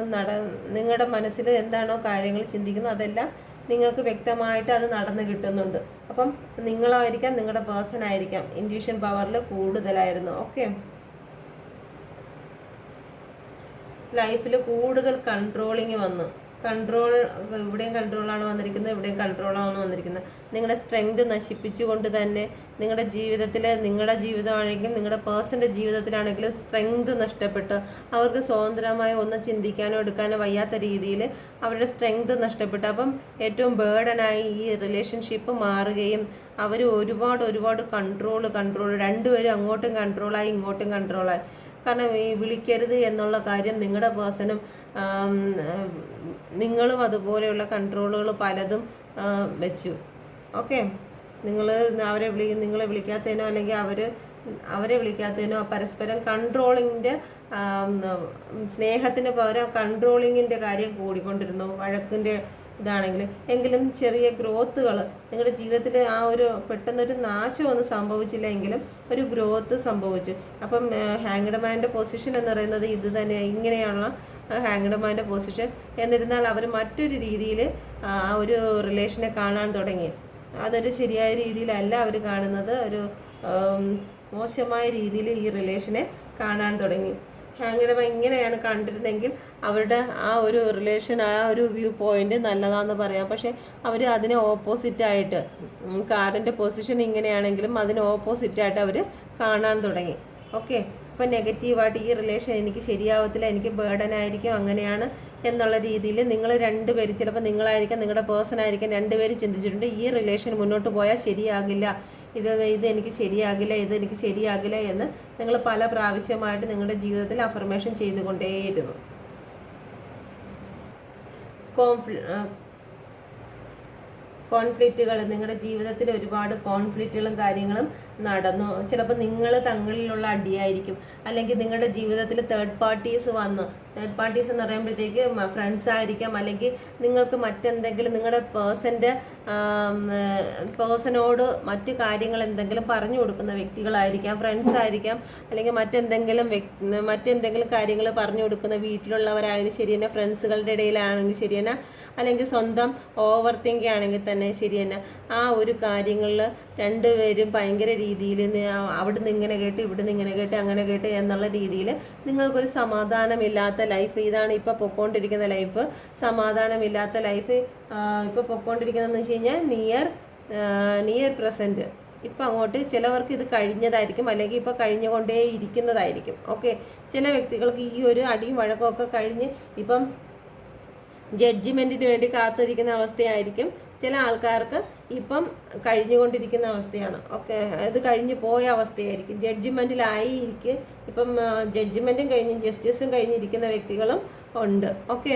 Speaker 1: നിങ്ങളുടെ മനസ്സിൽ എന്താണോ കാര്യങ്ങൾ ചിന്തിക്കുന്നത് അതെല്ലാം നിങ്ങൾക്ക് വ്യക്തമായിട്ട് അത് നടന്നു കിട്ടുന്നുണ്ട്. അപ്പം നിങ്ങളായിരിക്കാം നിങ്ങളുടെ പേഴ്സൺ ആയിരിക്കാം ഇൻഡ്യൂഷൻ പവറിൽ കൂടുതലായിരുന്നു. ഓക്കെ, ലൈഫിൽ കൂടുതൽ കൺട്രോളിങ് വന്നു. കൺട്രോൾ ഇവിടെയും കൺട്രോളാണ് വന്നിരിക്കുന്നത്, ഇവിടെയും കൺട്രോളാണ് വന്നിരിക്കുന്നത്. നിങ്ങളുടെ സ്ട്രെങ്ത് നശിപ്പിച്ചുകൊണ്ട് തന്നെ നിങ്ങളുടെ ജീവിതത്തിൽ, നിങ്ങളുടെ ജീവിതമാണെങ്കിലും നിങ്ങളുടെ പേഴ്സൻ്റെ ജീവിതത്തിലാണെങ്കിലും സ്ട്രെങ്ത് നഷ്ടപ്പെട്ട് അവർക്ക് സ്വതന്ത്രമായി ഒന്നും ചിന്തിക്കാനോ എടുക്കാനോ വയ്യാത്ത രീതിയിൽ അവരുടെ സ്ട്രെങ്ത് നഷ്ടപ്പെട്ടു. അപ്പം ഏറ്റവും ബേർഡനായി ഈ റിലേഷൻഷിപ്പ് മാറുകയും അവർ ഒരുപാട് കൺട്രോൾ രണ്ടുപേരും അങ്ങോട്ടും കൺട്രോളായി ഇങ്ങോട്ടും കൺട്രോളായി. കാരണം ഈ വിളിക്കരുത് എന്നുള്ള കാര്യം നിങ്ങളുടെ പേഴ്സണും നിങ്ങളും അതുപോലെയുള്ള കൺട്രോളുകൾ പലതും വെച്ചു. ഓക്കെ, നിങ്ങളെ വിളിക്കാത്തതിനോ അല്ലെങ്കിൽ അവരെ വിളിക്കാത്തതിനോ പരസ്പരം കൺട്രോളിങ്ങിൻ്റെ സ്നേഹത്തിന് പകരം കൺട്രോളിങ്ങിൻ്റെ കാര്യം കൂടിക്കൊണ്ടിരുന്നു. വഴക്കിൻ്റെ ഇതാണെങ്കിൽ എങ്കിലും ചെറിയ ഗ്രോത്തുകൾ നിങ്ങളുടെ ജീവിതത്തിൽ ആ ഒരു പെട്ടെന്നൊരു നാശമൊന്നും സംഭവിച്ചില്ല എങ്കിലും ഒരു ഗ്രോത്ത് സംഭവിച്ചു. അപ്പം ഹാങ്ഡ് മാൻ്റെ പൊസിഷൻ എന്ന് പറയുന്നത് ഇത് തന്നെ, ഇങ്ങനെയുള്ള ഹാങ്ഡ് മാൻ്റെ പൊസിഷൻ. എന്നിരുന്നാൽ അവർ മറ്റൊരു രീതിയിൽ ആ ഒരു റിലേഷനെ കാണാൻ തുടങ്ങി. അതൊരു ശരിയായ രീതിയിലല്ല അവർ കാണുന്നത്, ഒരു മോശമായ രീതിയിൽ ഈ റിലേഷനെ കാണാൻ തുടങ്ങി. ഹാങ്ഡ് മാൻ ഇങ്ങനെയാണ് കണ്ടിരുന്നെങ്കിൽ അവരുടെ ആ ഒരു റിലേഷൻ, ആ ഒരു വ്യൂ പോയിന്റ് നല്ലതാണെന്ന് പറയാം. പക്ഷേ അവർ അതിന് ഓപ്പോസിറ്റായിട്ട്, കാറിൻ്റെ പൊസിഷൻ ഇങ്ങനെയാണെങ്കിലും അതിന് ഓപ്പോസിറ്റായിട്ട് അവർ കാണാൻ തുടങ്ങി. ഓക്കെ, ഇപ്പം നെഗറ്റീവായിട്ട് ഈ റിലേഷൻ എനിക്ക് ശരിയാവത്തില്ല, എനിക്ക് ബേർഡനായിരിക്കും, അങ്ങനെയാണ് എന്നുള്ള രീതിയിൽ നിങ്ങൾ രണ്ടുപേരും, ചിലപ്പോൾ നിങ്ങളായിരിക്കാം നിങ്ങളുടെ പേഴ്സൺ ആയിരിക്കാം, രണ്ടുപേരും ചിന്തിച്ചിട്ടുണ്ട് ഈ റിലേഷൻ മുന്നോട്ട് പോയാൽ ശരിയാകില്ല, ഇത് എനിക്ക് ശരിയാകില്ല, ഇതെനിക്ക് ശരിയാകില്ല എന്ന് നിങ്ങൾ പല പ്രാവശ്യമായിട്ട് നിങ്ങളുടെ ജീവിതത്തിൽ അഫർമേഷൻ ചെയ്തുകൊണ്ടേയിരുന്നു. കോൺഫ്ലിക്റ്റുകൾ, നിങ്ങളുടെ ജീവിതത്തിൽ ഒരുപാട് കോൺഫ്ലിക്റ്റുകളും കാര്യങ്ങളും നടന്നു. ചിലപ്പോൾ നിങ്ങൾ തങ്ങളിലുള്ള അടിയായിരിക്കും, അല്ലെങ്കിൽ നിങ്ങളുടെ ജീവിതത്തിൽ തേർഡ് പാർട്ടീസ് വന്നു. തേർഡ് പാർട്ടീസ് എന്ന് പറയുമ്പോഴത്തേക്ക് ഫ്രണ്ട്സ് ആയിരിക്കാം, അല്ലെങ്കിൽ നിങ്ങൾക്ക് മറ്റെന്തെങ്കിലും നിങ്ങളുടെ പേഴ്സണോട് മറ്റു കാര്യങ്ങൾ എന്തെങ്കിലും പറഞ്ഞു കൊടുക്കുന്ന വ്യക്തികളായിരിക്കാം, ഫ്രണ്ട്സ് ആയിരിക്കാം, അല്ലെങ്കിൽ മറ്റെന്തെങ്കിലും കാര്യങ്ങൾ പറഞ്ഞു കൊടുക്കുന്ന വീട്ടിലുള്ളവരായാലും ശരി തന്നെ, ഫ്രണ്ട്സുകളുടെ ഇടയിലാണെങ്കിൽ ശരി തന്നെ, അല്ലെങ്കിൽ സ്വന്തം ഓവർ തിങ്കിങ് ആണെങ്കിൽ തന്നെ ശരി തന്നെ, ആ ഒരു കാര്യങ്ങളിൽ രണ്ടുപേരും ഭയങ്കര രീതിയിൽ അവിടുന്ന് ഇങ്ങനെ കേട്ട് ഇവിടുന്ന് ഇങ്ങനെ കേട്ട് അങ്ങനെ കേട്ട് എന്നുള്ള രീതിയിൽ നിങ്ങൾക്കൊരു സമാധാനമില്ലാത്ത ലൈഫ്, ഇതാണ് ഇപ്പോൾ പൊയ്ക്കൊണ്ടിരിക്കുന്ന ലൈഫ്. സമാധാനമില്ലാത്ത ലൈഫ് ഇപ്പോൾ പൊയ്ക്കൊണ്ടിരിക്കുന്നതെന്ന് വെച്ച് കഴിഞ്ഞാൽ നിയർ പ്രസൻറ്റ്. ഇപ്പം അങ്ങോട്ട് ചിലവർക്ക് ഇത് കഴിഞ്ഞതായിരിക്കും, അല്ലെങ്കിൽ ഇപ്പോൾ കഴിഞ്ഞുകൊണ്ടേ ഇരിക്കുന്നതായിരിക്കും. ഓക്കെ, ചില വ്യക്തികൾക്ക് ഈ ഒരു അടിയും വഴക്കമൊക്കെ കഴിഞ്ഞ് ഇപ്പം ജഡ്ജിമെൻറ്റിന് വേണ്ടി കാത്തിരിക്കുന്ന അവസ്ഥയായിരിക്കും. ചില ആൾക്കാർക്ക് ഇപ്പം കഴിഞ്ഞുകൊണ്ടിരിക്കുന്ന അവസ്ഥയാണ്. ഓക്കെ, അത് കഴിഞ്ഞു പോയ അവസ്ഥയായിരിക്കും. ജഡ്ജിമെൻറ്റിലായിരിക്കും ഇപ്പം, ജഡ്ജിമെൻറ്റും കഴിഞ്ഞ് ജസ്റ്റിസും കഴിഞ്ഞിരിക്കുന്ന വ്യക്തികളും ഉണ്ട്. ഓക്കെ,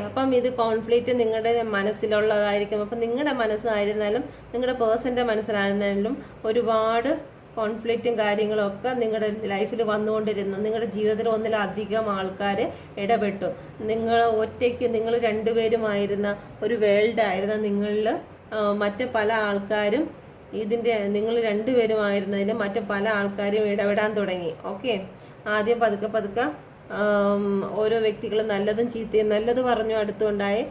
Speaker 1: അപ്പം ഇത് കോൺഫ്ലിക്റ്റ് നിങ്ങളുടെ മനസ്സിലുള്ളതായിരിക്കും. അപ്പം നിങ്ങളുടെ മനസ്സായിരുന്നാലും നിങ്ങളുടെ പേഴ്സൻ്റെ മനസ്സിലായിരുന്നാലും ഒരുപാട് കോൺഫ്ലിക്റ്റും കാര്യങ്ങളും ഒക്കെ നിങ്ങളുടെ ലൈഫിൽ വന്നുകൊണ്ടിരുന്നു. നിങ്ങളുടെ ജീവിതത്തിൽ ഒന്നിലധികം ആൾക്കാർ ഇടപെട്ടു. നിങ്ങൾ രണ്ടുപേരുമായിരുന്ന ഒരു വേൾഡായിരുന്ന നിങ്ങളിൽ മറ്റ് പല ആൾക്കാരും നിങ്ങൾ രണ്ടുപേരുമായിരുന്നതിൽ മറ്റ് പല ആൾക്കാരും ഇടപെടാൻ തുടങ്ങി. ഓക്കെ, ആദ്യം പതുക്കെ ഓരോ വ്യക്തികളും നല്ലത് പറഞ്ഞു അടുത്തുണ്ടായി,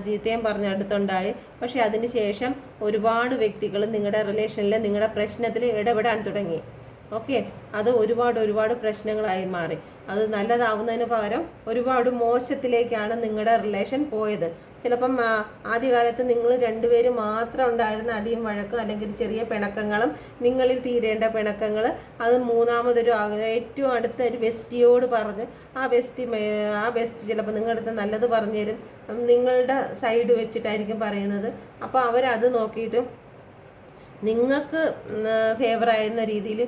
Speaker 1: ചീത്തയും പറഞ്ഞു അടുത്തുണ്ടായി. പക്ഷെ അതിന് ശേഷം ഒരുപാട് വ്യക്തികൾ നിങ്ങളുടെ റിലേഷനിൽ നിങ്ങളുടെ പ്രശ്നത്തിൽ ഇടപെടാൻ തുടങ്ങി. ഓക്കെ, അത് ഒരുപാട് പ്രശ്നങ്ങളായി മാറി. അത് നല്ലതാവുന്നതിന് പകരം ഒരുപാട് മോശത്തിലേക്കാണ് നിങ്ങളുടെ റിലേഷൻ പോയത്. ചിലപ്പം ആദ്യകാലത്ത് നിങ്ങൾ രണ്ടുപേരും മാത്രം ഉണ്ടായിരുന്ന അടിയും വഴക്കും, അല്ലെങ്കിൽ ചെറിയ പിണക്കങ്ങളും, നിങ്ങളിൽ തീരേണ്ട പിണക്കങ്ങൾ, അത് മൂന്നാമതൊരു ഏറ്റവും അടുത്ത ഒരു ബെസ്റ്റിയോട് പറഞ്ഞ് ആ ബെസ്റ്റ് ചിലപ്പോൾ നിങ്ങളുടെ അടുത്ത് നല്ലത് പറഞ്ഞു തരും, നിങ്ങളുടെ സൈഡ് വെച്ചിട്ടായിരിക്കും പറയുന്നത്. അപ്പോൾ അവരത് നോക്കിയിട്ട് നിങ്ങൾക്ക് ഫേവറായിരുന്ന രീതിയിൽ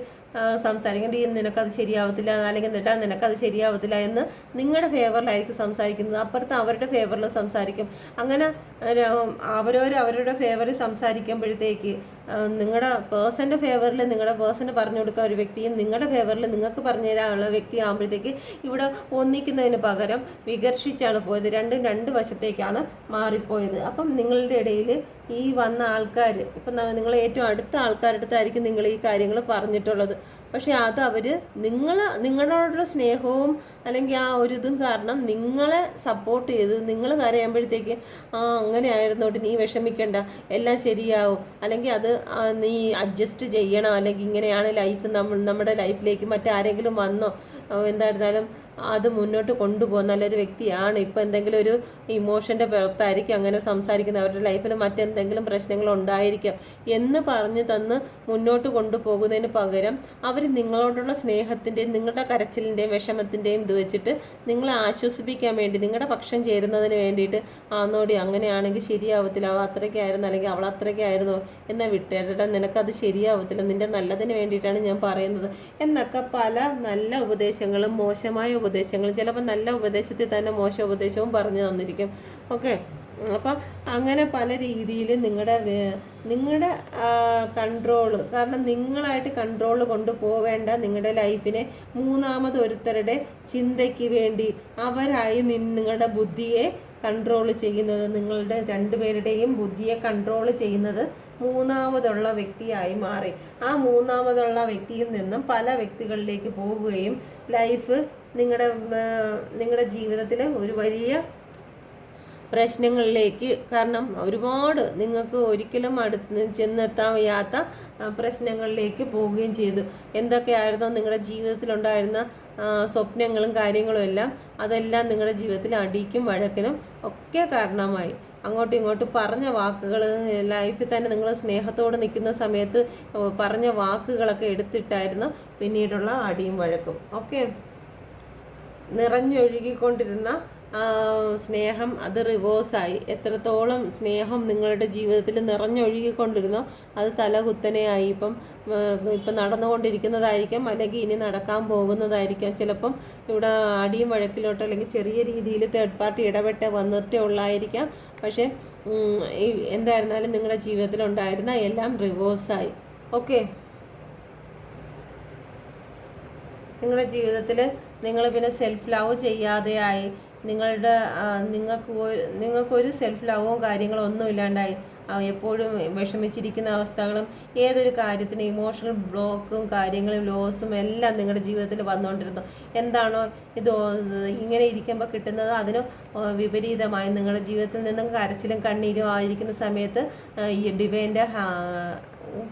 Speaker 1: സംസാരിക്കേണ്ടി, നിനക്കത് ശരിയാവത്തില്ല, അല്ലെങ്കിൽ നിനക്കത് ശരിയാവത്തില്ല എന്ന് നിങ്ങളുടെ ഫേവറിലായിരിക്കും സംസാരിക്കുന്നത്. അപ്പുറത്ത് അവരുടെ ഫേവറിൽ സംസാരിക്കും. അങ്ങനെ അവരുടെ ഫേവറിൽ സംസാരിക്കുമ്പോഴത്തേക്ക് നിങ്ങളുടെ പേഴ്സൻ്റെ ഫേവറിൽ നിങ്ങളുടെ പേഴ്സണ് പറഞ്ഞു കൊടുക്കുക ഒരു വ്യക്തിയും, നിങ്ങളുടെ ഫേവറിൽ നിങ്ങൾക്ക് പറഞ്ഞു തരാനുള്ള വ്യക്തി ആകുമ്പോഴത്തേക്ക് ഇവിടെ ഒന്നിക്കുന്നതിന് പകരം വികർഷിച്ചാണ് പോയത്. രണ്ടും രണ്ട് വശത്തേക്കാണ് മാറിപ്പോയത്. അപ്പം നിങ്ങളുടെ ഇടയിൽ ഈ വന്ന ആൾക്കാർ, ഇപ്പം നിങ്ങൾ ഏറ്റവും അടുത്ത ആൾക്കാരുടെ അടുത്തായിരിക്കും നിങ്ങൾ ഈ കാര്യങ്ങൾ പറഞ്ഞിട്ടുള്ളത്. പക്ഷേ അത് അവർ നിങ്ങളോടുള്ള സ്നേഹവും അല്ലെങ്കിൽ ആ ഒരു ഇതും കാരണം നിങ്ങളെ സപ്പോർട്ട് ചെയ്ത് നിങ്ങൾ കരയുമ്പോഴത്തേക്ക് അങ്ങനെ ആയിരുന്നോട്ട്, നീ വിഷമിക്കണ്ട, എല്ലാം ശരിയാവും, അല്ലെങ്കിൽ അത് നീ അഡ്ജസ്റ്റ് ചെയ്യണം, അല്ലെങ്കിൽ ഇങ്ങനെയാണ് ലൈഫ്, നമ്മുടെ ലൈഫിലേക്ക് മറ്റാരെങ്കിലും വന്നോ, എന്തായിരുന്നാലും അത് മുന്നോട്ട് കൊണ്ടുപോകുന്ന നല്ലൊരു വ്യക്തിയാണ്. ഇപ്പോൾ എന്തെങ്കിലും ഒരു ഇമോഷൻ്റെ പുറത്തായിരിക്കും അങ്ങനെ സംസാരിക്കുന്നത്, അവരുടെ ലൈഫിൽ മറ്റെന്തെങ്കിലും പ്രശ്നങ്ങൾ ഉണ്ടായിരിക്കാം എന്ന് പറഞ്ഞ് തന്ന് മുന്നോട്ട് കൊണ്ടുപോകുന്നതിന് പകരം അവർ നിങ്ങളോടുള്ള സ്നേഹത്തിൻ്റെയും നിങ്ങളുടെ കരച്ചിലിൻ്റെയും വിഷമത്തിൻ്റെയും ഇത് വെച്ചിട്ട് നിങ്ങളെ ആശ്വസിപ്പിക്കാൻ വേണ്ടി, നിങ്ങളുടെ പക്ഷം ചേരുന്നതിന് വേണ്ടിയിട്ട്, ആന്നോടി അങ്ങനെയാണെങ്കിൽ ശരിയാവത്തില്ല, അവൾ അത്രയ്ക്കായിരുന്നു, അല്ലെങ്കിൽ അവൾ അത്രയ്ക്കായിരുന്നു, എന്നാൽ വിട്ടേട്ടാ, നിനക്കത് ശരിയാവത്തില്ല, നിൻ്റെ നല്ലതിന് വേണ്ടിയിട്ടാണ് ഞാൻ പറയുന്നത് എന്നൊക്കെ പല നല്ല ഉപദേശങ്ങളും മോശമായ ഉപദേശങ്ങളും, ചിലപ്പോൾ നല്ല ഉപദേശത്തിൽ തന്നെ മോശം ഉപദേശവും പറഞ്ഞു തന്നിരിക്കും. ഓക്കെ, അപ്പം അങ്ങനെ പല രീതിയിൽ നിങ്ങളുടെ കൺട്രോള്, കാരണം നിങ്ങളായിട്ട് കൺട്രോൾ കൊണ്ടുപോവേണ്ട നിങ്ങളുടെ ലൈഫിനെ മൂന്നാമതൊരുത്തരുടെ ചിന്തയ്ക്ക് വേണ്ടി അവരായി നിങ്ങളുടെ ബുദ്ധിയെ കൺട്രോൾ ചെയ്യുന്നത്, നിങ്ങളുടെ രണ്ടുപേരുടെയും ബുദ്ധിയെ കൺട്രോൾ ചെയ്യുന്നത് മൂന്നാമതുള്ള വ്യക്തിയായി മാറി. ആ മൂന്നാമതുള്ള വ്യക്തിയിൽ നിന്നും പല വ്യക്തികളിലേക്ക് പോവുകയും ലൈഫ് നിങ്ങളുടെ ജീവിതത്തിൽ ഒരു വലിയ പ്രശ്നങ്ങളിലേക്ക്, കാരണം ഒരുപാട് നിങ്ങൾക്ക് ഒരിക്കലും ചെന്നെത്താൻ വയ്യാത്ത പ്രശ്നങ്ങളിലേക്ക് പോവുകയും ചെയ്തു. എന്തൊക്കെയായിരുന്നോ നിങ്ങളുടെ ജീവിതത്തിലുണ്ടായിരുന്ന സ്വപ്നങ്ങളും കാര്യങ്ങളും എല്ലാം, അതെല്ലാം നിങ്ങളുടെ ജീവിതത്തിൽ അടിക്കും വഴക്കിനും ഒക്കെ കാരണമായി. അങ്ങോട്ടും ഇങ്ങോട്ടും പറഞ്ഞ വാക്കുകൾ, ലൈഫിൽ തന്നെ നിങ്ങൾ സ്നേഹത്തോടെ നിൽക്കുന്ന സമയത്ത് പറഞ്ഞ വാക്കുകളൊക്കെ എടുത്തിട്ടായിരുന്നു പിന്നീടുള്ള അടിയും വഴക്കും. ഓക്കെ, നിറഞ്ഞൊഴുകിക്കൊണ്ടിരുന്ന സ്നേഹം അത് റിവേഴ്സായി. എത്രത്തോളം സ്നേഹം നിങ്ങളുടെ ജീവിതത്തിൽ നിറഞ്ഞൊഴുകിക്കൊണ്ടിരുന്നോ അത് തലകുത്തനെയായി. ഇപ്പം നടന്നുകൊണ്ടിരിക്കുന്നതായിരിക്കാം, അല്ലെങ്കിൽ ഇനി നടക്കാൻ പോകുന്നതായിരിക്കാം. ചിലപ്പം ഇവിടെ അടിയും വഴക്കിലോട്ടോ അല്ലെങ്കിൽ ചെറിയ രീതിയിൽ തേർഡ് പാർട്ടി ഇടപെട്ട് വന്നിട്ടേ ഉള്ളായിരിക്കാം. പക്ഷേ എന്തായിരുന്നാലും നിങ്ങളുടെ ജീവിതത്തിൽ ഉണ്ടായിരുന്ന എല്ലാം റിവേഴ്സായി. ഓക്കെ, നിങ്ങളുടെ ജീവിതത്തിൽ നിങ്ങൾ പിന്നെ സെൽഫ് ലവ് ചെയ്യാതെയായി. നിങ്ങൾക്കൊരു സെൽഫ് ലവും കാര്യങ്ങളും ഒന്നും ഇല്ലാണ്ടായി. എപ്പോഴും വിഷമിച്ചിരിക്കുന്ന അവസ്ഥകളും, ഏതൊരു കാര്യത്തിന് ഇമോഷണൽ ബ്ലോക്കും കാര്യങ്ങളും ലോസും എല്ലാം നിങ്ങളുടെ ജീവിതത്തിൽ വന്നുകൊണ്ടിരുന്നു. എന്താണോ ഇത് ഇങ്ങനെ ഇരിക്കുമ്പോൾ കിട്ടുന്നത് അതിന് വിപരീതമായി നിങ്ങളുടെ ജീവിതത്തിൽ നിന്നും കരച്ചിലും കണ്ണീരും ആയിരിക്കുന്ന സമയത്ത് ഈ ഡിവൈൻ്റെ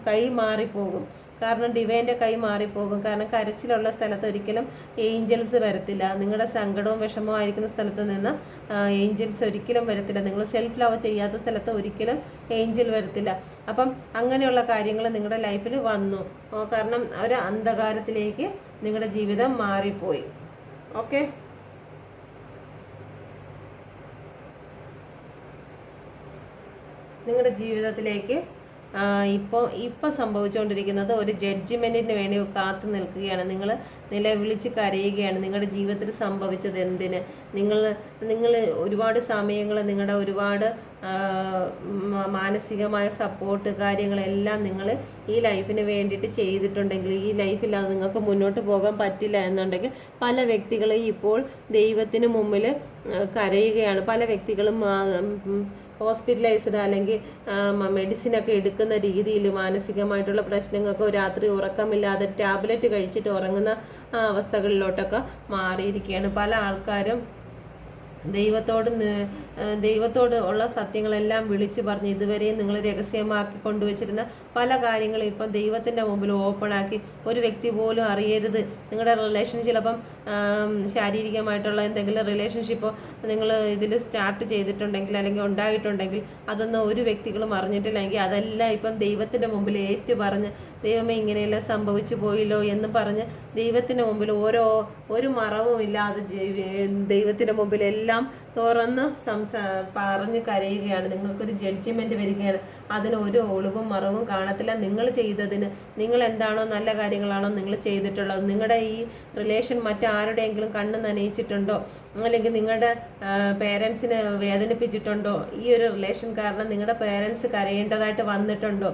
Speaker 1: കൈ മാറിപ്പോകും. കാരണം ഡിവൈൻ്റെ കൈ മാറിപ്പോകും. കാരണം കരച്ചിലുള്ള സ്ഥലത്ത് ഒരിക്കലും ഏഞ്ചൽസ് വരത്തില്ല. നിങ്ങളുടെ സങ്കടവും വിഷമവും ആയിരിക്കുന്ന സ്ഥലത്ത് നിന്ന് ഏഞ്ചൽസ് ഒരിക്കലും വരത്തില്ല. നിങ്ങൾ സെൽഫ് ലവ് ചെയ്യാത്ത സ്ഥലത്ത് ഒരിക്കലും ഏഞ്ചൽ വരത്തില്ല. അപ്പം അങ്ങനെയുള്ള കാര്യങ്ങൾ നിങ്ങളുടെ ലൈഫിൽ വന്നു. കാരണം ഒരു അന്ധകാരത്തിലേക്ക് നിങ്ങളുടെ ജീവിതം മാറിപ്പോയി. ഓക്കെ, നിങ്ങളുടെ ജീവിതത്തിലേക്ക് ഇപ്പോൾ സംഭവിച്ചുകൊണ്ടിരിക്കുന്നത് ഒരു ജഡ്ജ്മെൻറ്റിന് വേണ്ടി കാത്തു നിൽക്കുകയാണ്. നിങ്ങൾ നിലവിളിച്ച് കരയുകയാണ്. നിങ്ങളുടെ ജീവിതത്തിൽ സംഭവിച്ചത് എന്തിന്? നിങ്ങൾ ഒരുപാട് സമയങ്ങൾ നിങ്ങളുടെ ഒരുപാട് മാനസികമായ സപ്പോർട്ട് കാര്യങ്ങളെല്ലാം നിങ്ങൾ ഈ ലൈഫിന് വേണ്ടിയിട്ട് ചെയ്തിട്ടുണ്ടെങ്കിൽ, ഈ ലൈഫില്ലാതെ നിങ്ങൾക്ക് മുന്നോട്ട് പോകാൻ പറ്റില്ല എന്നുണ്ടെങ്കിൽ പല വ്യക്തികളും ഇപ്പോൾ ദൈവത്തിന് മുമ്പിൽ കരയുകയാണ്. പല വ്യക്തികളും ഹോസ്പിറ്റലൈസ്ഡ് അല്ലെങ്കിൽ മെഡിസിനൊക്കെ എടുക്കുന്ന രീതിയിൽ മാനസികമായിട്ടുള്ള പ്രശ്നങ്ങൾക്ക് രാത്രി ഉറക്കമില്ലാതെ ടാബ്ലറ്റ് കഴിച്ചിട്ട് ഉറങ്ങുന്ന അവസ്ഥകളിലോട്ടൊക്കെ മാറിയിരിക്കുകയാണ്. പല ആൾക്കാരും ദൈവത്തോട് ഉള്ള സത്യങ്ങളെല്ലാം വിളിച്ചു പറഞ്ഞ് ഇതുവരെയും നിങ്ങൾ രഹസ്യമാക്കി കൊണ്ടുവച്ചിരുന്ന പല കാര്യങ്ങളും ഇപ്പം ദൈവത്തിൻ്റെ മുമ്പിൽ ഓപ്പണാക്കി ഒരു വ്യക്തി പോലും അറിയരുത്. നിങ്ങളുടെ റിലേഷൻ ചിലപ്പം ശാരീരികമായിട്ടുള്ള എന്തെങ്കിലും റിലേഷൻഷിപ്പ് നിങ്ങൾ ഇതിൽ സ്റ്റാർട്ട് ചെയ്തിട്ടുണ്ടെങ്കിൽ അല്ലെങ്കിൽ ഉണ്ടായിട്ടുണ്ടെങ്കിൽ അതൊന്നും ഒരു വ്യക്തികളും അറിഞ്ഞിട്ടില്ലെങ്കിൽ അതെല്ലാം ഇപ്പം ദൈവത്തിൻ്റെ മുമ്പിൽ ഏറ്റു പറഞ്ഞ് ദൈവമേ ഇങ്ങനെയെല്ലാം സംഭവിച്ചു പോയില്ലോ എന്ന് പറഞ്ഞ് ദൈവത്തിൻ്റെ മുമ്പിൽ ഒരു മറവും ഇല്ലാതെ ദൈവത്തിൻ്റെ മുമ്പിൽ എല്ലാം തുറന്ന് പറഞ്ഞ് കരയുകയാണ്. നിങ്ങൾക്കൊരു ജഡ്ജ്മെൻറ്റ് വരികയാണ്. അതിന് ഒരു ഒളിവും മറവും കാണത്തില്ല. നിങ്ങൾ ചെയ്തതിന്, നിങ്ങൾ എന്താണോ നല്ല കാര്യങ്ങളാണോ നിങ്ങൾ ചെയ്തിട്ടുള്ളത്, നിങ്ങളുടെ ഈ റിലേഷൻ മറ്റാരുടെയെങ്കിലും കണ്ണ് നനയിച്ചിട്ടുണ്ടോ, അല്ലെങ്കിൽ നിങ്ങളുടെ പേരൻസിനെ വേദനിപ്പിച്ചിട്ടുണ്ടോ, ഈ ഒരു റിലേഷൻ കാരണം നിങ്ങളുടെ പേരൻസ് കരയേണ്ടതായിട്ട് വന്നിട്ടുണ്ടോ,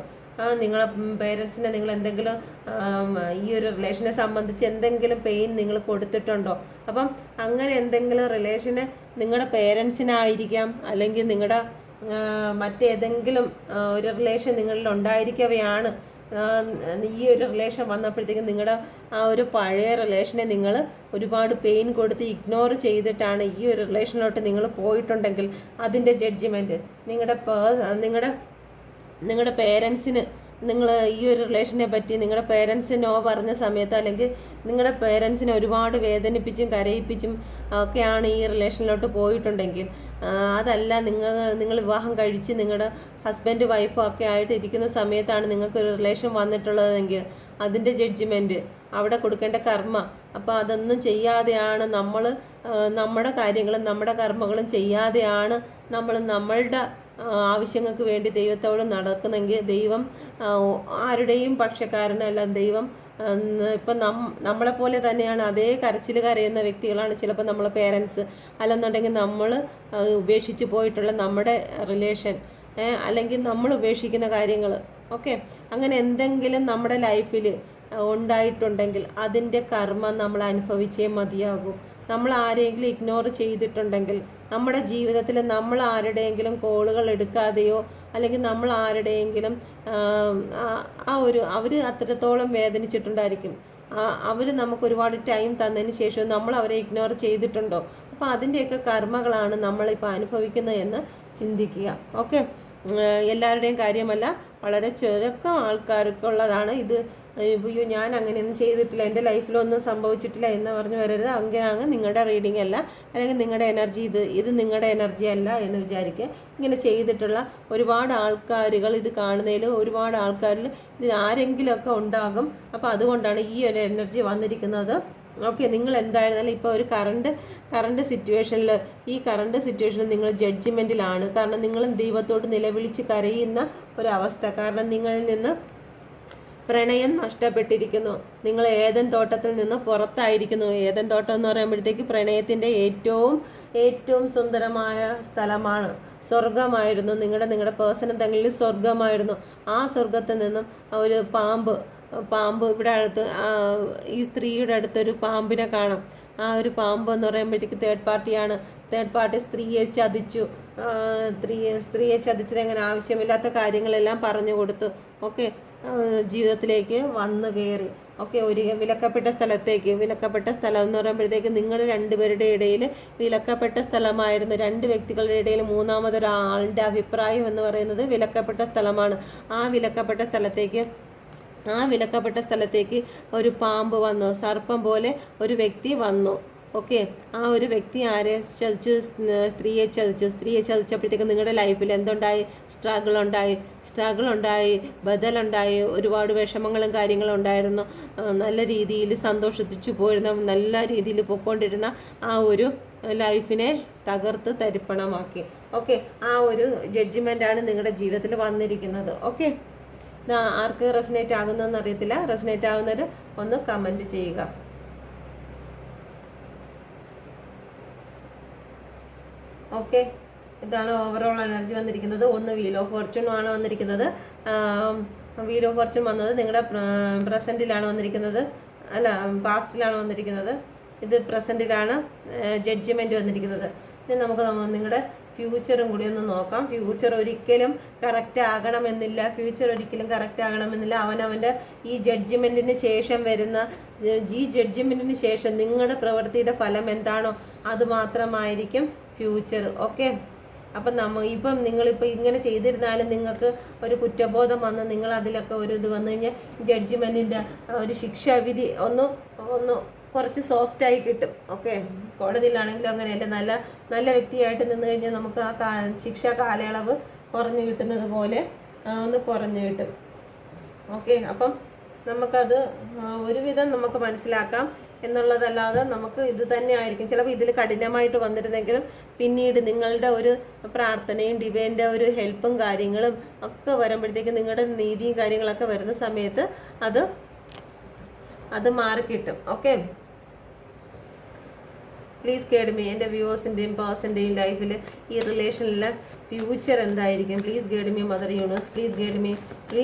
Speaker 1: നിങ്ങളെ പേരൻസിനെ നിങ്ങൾ എന്തെങ്കിലും ഈ ഒരു റിലേഷനെ സംബന്ധിച്ച് എന്തെങ്കിലും പെയിൻ നിങ്ങൾ കൊടുത്തിട്ടുണ്ടോ? അപ്പം അങ്ങനെ എന്തെങ്കിലും റിലേഷന് നിങ്ങളുടെ പേരൻസിനായിരിക്കാം, അല്ലെങ്കിൽ നിങ്ങളുടെ മറ്റേതെങ്കിലും ഒരു റിലേഷൻ നിങ്ങളിൽ ഉണ്ടായിരിക്കവെയാണ് ഈ ഒരു റിലേഷൻ വന്നപ്പോഴത്തേക്കും നിങ്ങളുടെ ആ ഒരു പഴയ റിലേഷനെ നിങ്ങൾ ഒരുപാട് പെയിൻ കൊടുത്ത് ഇഗ്നോർ ചെയ്തിട്ടാണ് ഈ ഒരു റിലേഷനിലോട്ട് നിങ്ങൾ പോയിട്ടുണ്ടെങ്കിൽ അതിൻ്റെ ജഡ്ജ്മെൻറ്റ് നിങ്ങളുടെ പേരൻസിന്, നിങ്ങൾ ഈ ഒരു റിലേഷനെ പറ്റി നിങ്ങളുടെ പേരൻസ് നോ പറഞ്ഞ സമയത്ത്, അല്ലെങ്കിൽ നിങ്ങളുടെ പേരൻസിനെ ഒരുപാട് വേദനിപ്പിച്ചും കരയിപ്പിച്ചും ഒക്കെയാണ് ഈ റിലേഷനിലോട്ട് പോയിട്ടുണ്ടെങ്കിൽ, അതല്ല നിങ്ങൾ വിവാഹം കഴിച്ച് നിങ്ങളുടെ ഹസ്ബൻഡ് വൈഫും ഒക്കെ ആയിട്ട് ഇരിക്കുന്ന സമയത്താണ് നിങ്ങൾക്കൊരു റിലേഷൻ വന്നിട്ടുള്ളതെങ്കിൽ അതിൻ്റെ ജഡ്ജ്മെൻറ്റ് അവിടെ കൊടുക്കേണ്ട കർമ്മ. അപ്പോൾ അതൊന്നും ചെയ്യാതെയാണ് നമ്മുടെ കാര്യങ്ങളും നമ്മുടെ കർമ്മകളും ചെയ്യാതെയാണ് നമ്മളുടെ ആവശ്യങ്ങൾക്ക് വേണ്ടി ദൈവത്തോട് നടക്കുന്നെങ്കിൽ ദൈവം ആരുടെയും പക്ഷക്കാരനല്ല. ദൈവം ഇപ്പം നമ്മളെപ്പോലെ തന്നെയാണ്. അതേ കരച്ചിൽ കരയുന്ന വ്യക്തികളാണ് ചിലപ്പോൾ നമ്മളെ പേരൻസ്, അല്ലെന്നുണ്ടെങ്കിൽ നമ്മൾ ഉപേക്ഷിച്ച് പോയിട്ടുള്ള നമ്മുടെ റിലേഷൻ, അല്ലെങ്കിൽ നമ്മൾ ഉപേക്ഷിക്കുന്ന കാര്യങ്ങൾ. ഓക്കെ, അങ്ങനെ എന്തെങ്കിലും നമ്മുടെ ലൈഫിൽ ഉണ്ടായിട്ടുണ്ടെങ്കിൽ അതിൻ്റെ കർമ്മം നമ്മൾ അനുഭവിച്ചേ മതിയാകൂ. നമ്മൾ ആരെങ്കിലും ഇഗ്നോർ ചെയ്തിട്ടുണ്ടെങ്കിൽ, നമ്മുടെ ജീവിതത്തിൽ നമ്മൾ ആരുടെയെങ്കിലും കോളുകൾ എടുക്കാതെയോ അല്ലെങ്കിൽ നമ്മൾ ആരുടെയെങ്കിലും അവർ അത്രത്തോളം വേദനിച്ചിട്ടുണ്ടായിരിക്കും, അവർ നമുക്ക് ഒരുപാട് ടൈം തന്നതിന് ശേഷം നമ്മൾ അവരെ ഇഗ്നോർ ചെയ്തിട്ടുണ്ടോ? അപ്പോൾ അതിൻ്റെയൊക്കെ കർമ്മകളാണ് നമ്മളിപ്പോൾ അനുഭവിക്കുന്നത് എന്ന് ചിന്തിക്കുക. ഓക്കെ, എല്ലാവരുടെയും കാര്യമല്ല, വളരെ ചുരുക്കം ആൾക്കാർക്കുള്ളതാണ് ഇത്. അയ്യോ ഞാൻ അങ്ങനെയൊന്നും ചെയ്തിട്ടില്ല, എൻ്റെ ലൈഫിലൊന്നും സംഭവിച്ചിട്ടില്ല എന്ന് പറഞ്ഞു വരരുത്. അങ്ങനെയാണ് നിങ്ങളുടെ റീഡിംഗ് അല്ല, അല്ലെങ്കിൽ നിങ്ങളുടെ എനർജി ഇത് നിങ്ങളുടെ എനർജി അല്ല എന്ന് വിചാരിക്കുക. ഇങ്ങനെ ചെയ്തിട്ടുള്ള ഒരുപാട് ആൾക്കാരുകൾ ഇത് കാണുന്നതിൽ ഒരുപാട് ആൾക്കാരിൽ ഇത് ആരെങ്കിലുമൊക്കെ ഉണ്ടാകും. അപ്പോൾ അതുകൊണ്ടാണ് ഈ ഒരു എനർജി വന്നിരിക്കുന്നത്. ഓക്കെ, നിങ്ങൾ എന്തായിരുന്നാലും ഇപ്പോൾ ഒരു കറണ്ട് സിറ്റുവേഷനിൽ നിങ്ങൾ ജഡ്ജ്മെൻറ്റിലാണ്. കാരണം നിങ്ങൾ ദൈവത്തോട് നിലവിളിച്ച് കരയുന്ന ഒരവസ്ഥ. കാരണം നിങ്ങളിൽ നിന്ന് പ്രണയം നഷ്ടപ്പെട്ടിരിക്കുന്നു. നിങ്ങൾ ഏദൻ തോട്ടത്തിൽ നിന്ന് പുറത്തായിരിക്കുന്നു. ഏദൻ തോട്ടം എന്ന് പറയുമ്പോഴത്തേക്ക് പ്രണയത്തിൻ്റെ ഏറ്റവും സുന്ദരമായ സ്ഥലമാണ്. സ്വർഗമായിരുന്നു. നിങ്ങളുടെ പേഴ്സണൽ തങ്ങളിൽ സ്വർഗമായിരുന്നു. ആ സ്വർഗത്തിൽ നിന്നും ഒരു പാമ്പ് ഇവിടെ അടുത്ത് ഈ സ്ത്രീയുടെ അടുത്തൊരു പാമ്പിനെ കാണാം. ആ ഒരു പാമ്പ് എന്ന് പറയുമ്പോഴത്തേക്ക് തേർഡ് പാർട്ടി സ്ത്രീയെ ചതിച്ചു. സ്ത്രീയെ ചതിച്ചത് എങ്ങനെ ആവശ്യമില്ലാത്ത കാര്യങ്ങളെല്ലാം പറഞ്ഞു കൊടുത്തു. ഓക്കെ, ജീവിതത്തിലേക്ക് വന്നു കയറി. ഓക്കെ, ഒരു വിലക്കപ്പെട്ട സ്ഥലം എന്ന് പറയുമ്പോഴത്തേക്ക് നിങ്ങൾ രണ്ടുപേരുടെ ഇടയിൽ വിലക്കപ്പെട്ട സ്ഥലമായിരുന്നു. രണ്ട് വ്യക്തികളുടെ ഇടയിൽ മൂന്നാമതൊരാളുടെ അഭിപ്രായം എന്ന് പറയുന്നത് വിലക്കപ്പെട്ട സ്ഥലമാണ്. ആ വിലക്കപ്പെട്ട സ്ഥലത്തേക്ക് ഒരു പാമ്പ് വന്നു, സർപ്പം പോലെ ഒരു വ്യക്തി വന്നു. ഓക്കെ, ആ ഒരു വ്യക്തി ആരെ ചതിച്ചു? സ്ത്രീയെ ചതിച്ചപ്പോഴത്തേക്ക് നിങ്ങളുടെ ലൈഫിൽ എന്തുണ്ടായി? സ്ട്രഗിൾ ഉണ്ടായി, ബദലുണ്ടായി, ഒരുപാട് വിഷമങ്ങളും കാര്യങ്ങളും ഉണ്ടായിരുന്നു. നല്ല രീതിയിൽ സന്തോഷിച്ചു പോയിരുന്ന, നല്ല രീതിയിൽ പോയിക്കൊണ്ടിരുന്ന ആ ഒരു ലൈഫിനെ തകർത്ത് തരിപ്പണമാക്കി. ഓക്കെ, ആ ഒരു ജഡ്ജ്മെൻ്റാണ് നിങ്ങളുടെ ജീവിതത്തിൽ വന്നിരിക്കുന്നത്. ഓക്കെ, ആർക്ക് റെസനേറ്റ് ആകുന്നതെന്ന് അറിയത്തില്ല. റെസനേറ്റ് ആകുന്നവർ ഒന്ന് കമൻറ്റ് ചെയ്യുക. ഓക്കെ, ഇതാണ് ഓവറോൾ എനർജി വന്നിരിക്കുന്നത്. ഒന്ന് വീൽ ഓഫ് ഫോർച്യൂണും ആണ് വന്നിരിക്കുന്നത്. വീൽ ഓഫ് ഫോർച്യൂൺ വന്നത് നിങ്ങളുടെ പ്രസൻറ്റിലാണ് വന്നിരിക്കുന്നത്, അല്ല പാസ്റ്റിലാണ് വന്നിരിക്കുന്നത്. ഇത് പ്രസൻറ്റിലാണ് ജഡ്ജ്മെൻറ്റ് വന്നിരിക്കുന്നത്. ഇനി നമുക്ക് നിങ്ങളുടെ ഫ്യൂച്ചറും കൂടി ഒന്ന് നോക്കാം. ഫ്യൂച്ചർ ഒരിക്കലും കറക്റ്റ് ആകണമെന്നില്ല. അവനവൻ്റെ ഈ ജഡ്ജ്മെൻറ്റിന് ശേഷം നിങ്ങളുടെ പ്രവൃത്തിയുടെ ഫലം എന്താണോ അത് മാത്രമായിരിക്കും ഫ്യൂച്ചർ. ഓക്കെ, അപ്പം നിങ്ങളിപ്പോൾ ഇങ്ങനെ ചെയ്തിരുന്നാലും നിങ്ങൾക്ക് ഒരു കുറ്റബോധം വന്ന് നിങ്ങൾ അതിലൊക്കെ ഒരു ഇത് വന്നു കഴിഞ്ഞാൽ ജഡ്ജ്മെൻറ്റിൻ്റെ ഒരു ശിക്ഷാവിധി ഒന്ന് കുറച്ച് സോഫ്റ്റായി കിട്ടും. ഓക്കെ, കോടതിയിലാണെങ്കിലും അങ്ങനെയല്ല, നല്ല വ്യക്തിയായിട്ട് നിന്ന് കഴിഞ്ഞാൽ നമുക്ക് ആ ശിക്ഷാ കാലയളവ് കുറഞ്ഞു കിട്ടുന്നത് പോലെ ഒന്ന് കുറഞ്ഞു കിട്ടും. ഓക്കെ, അപ്പം നമുക്കത് ഒരുവിധം നമുക്ക് മനസ്സിലാക്കാം എന്നുള്ളതല്ലാതെ നമുക്ക് ഇത് തന്നെ ആയിരിക്കും. ചിലപ്പോൾ ഇതിൽ കഠിനമായിട്ട് വന്നിരുന്നെങ്കിലും പിന്നീട് നിങ്ങളുടെ ഒരു പ്രാർത്ഥനയും ഡിവൈൻ്റെ ഒരു ഹെൽപ്പും കാര്യങ്ങളും ഒക്കെ വരുമ്പോഴത്തേക്കും നിങ്ങളുടെ നീതിയും കാര്യങ്ങളൊക്കെ വരുന്ന സമയത്ത് അത് മാറിക്കിട്ടും. Okay, please guide me. എൻ്റെ വ്യൂവേഴ്സിൻ്റെയും പേഴ്സൻ്റെയും ലൈഫിൽ ഈ റിലേഷനിലെ ഫ്യൂച്ചർ എന്തായിരിക്കും? Please guide me mother universe. Please guide me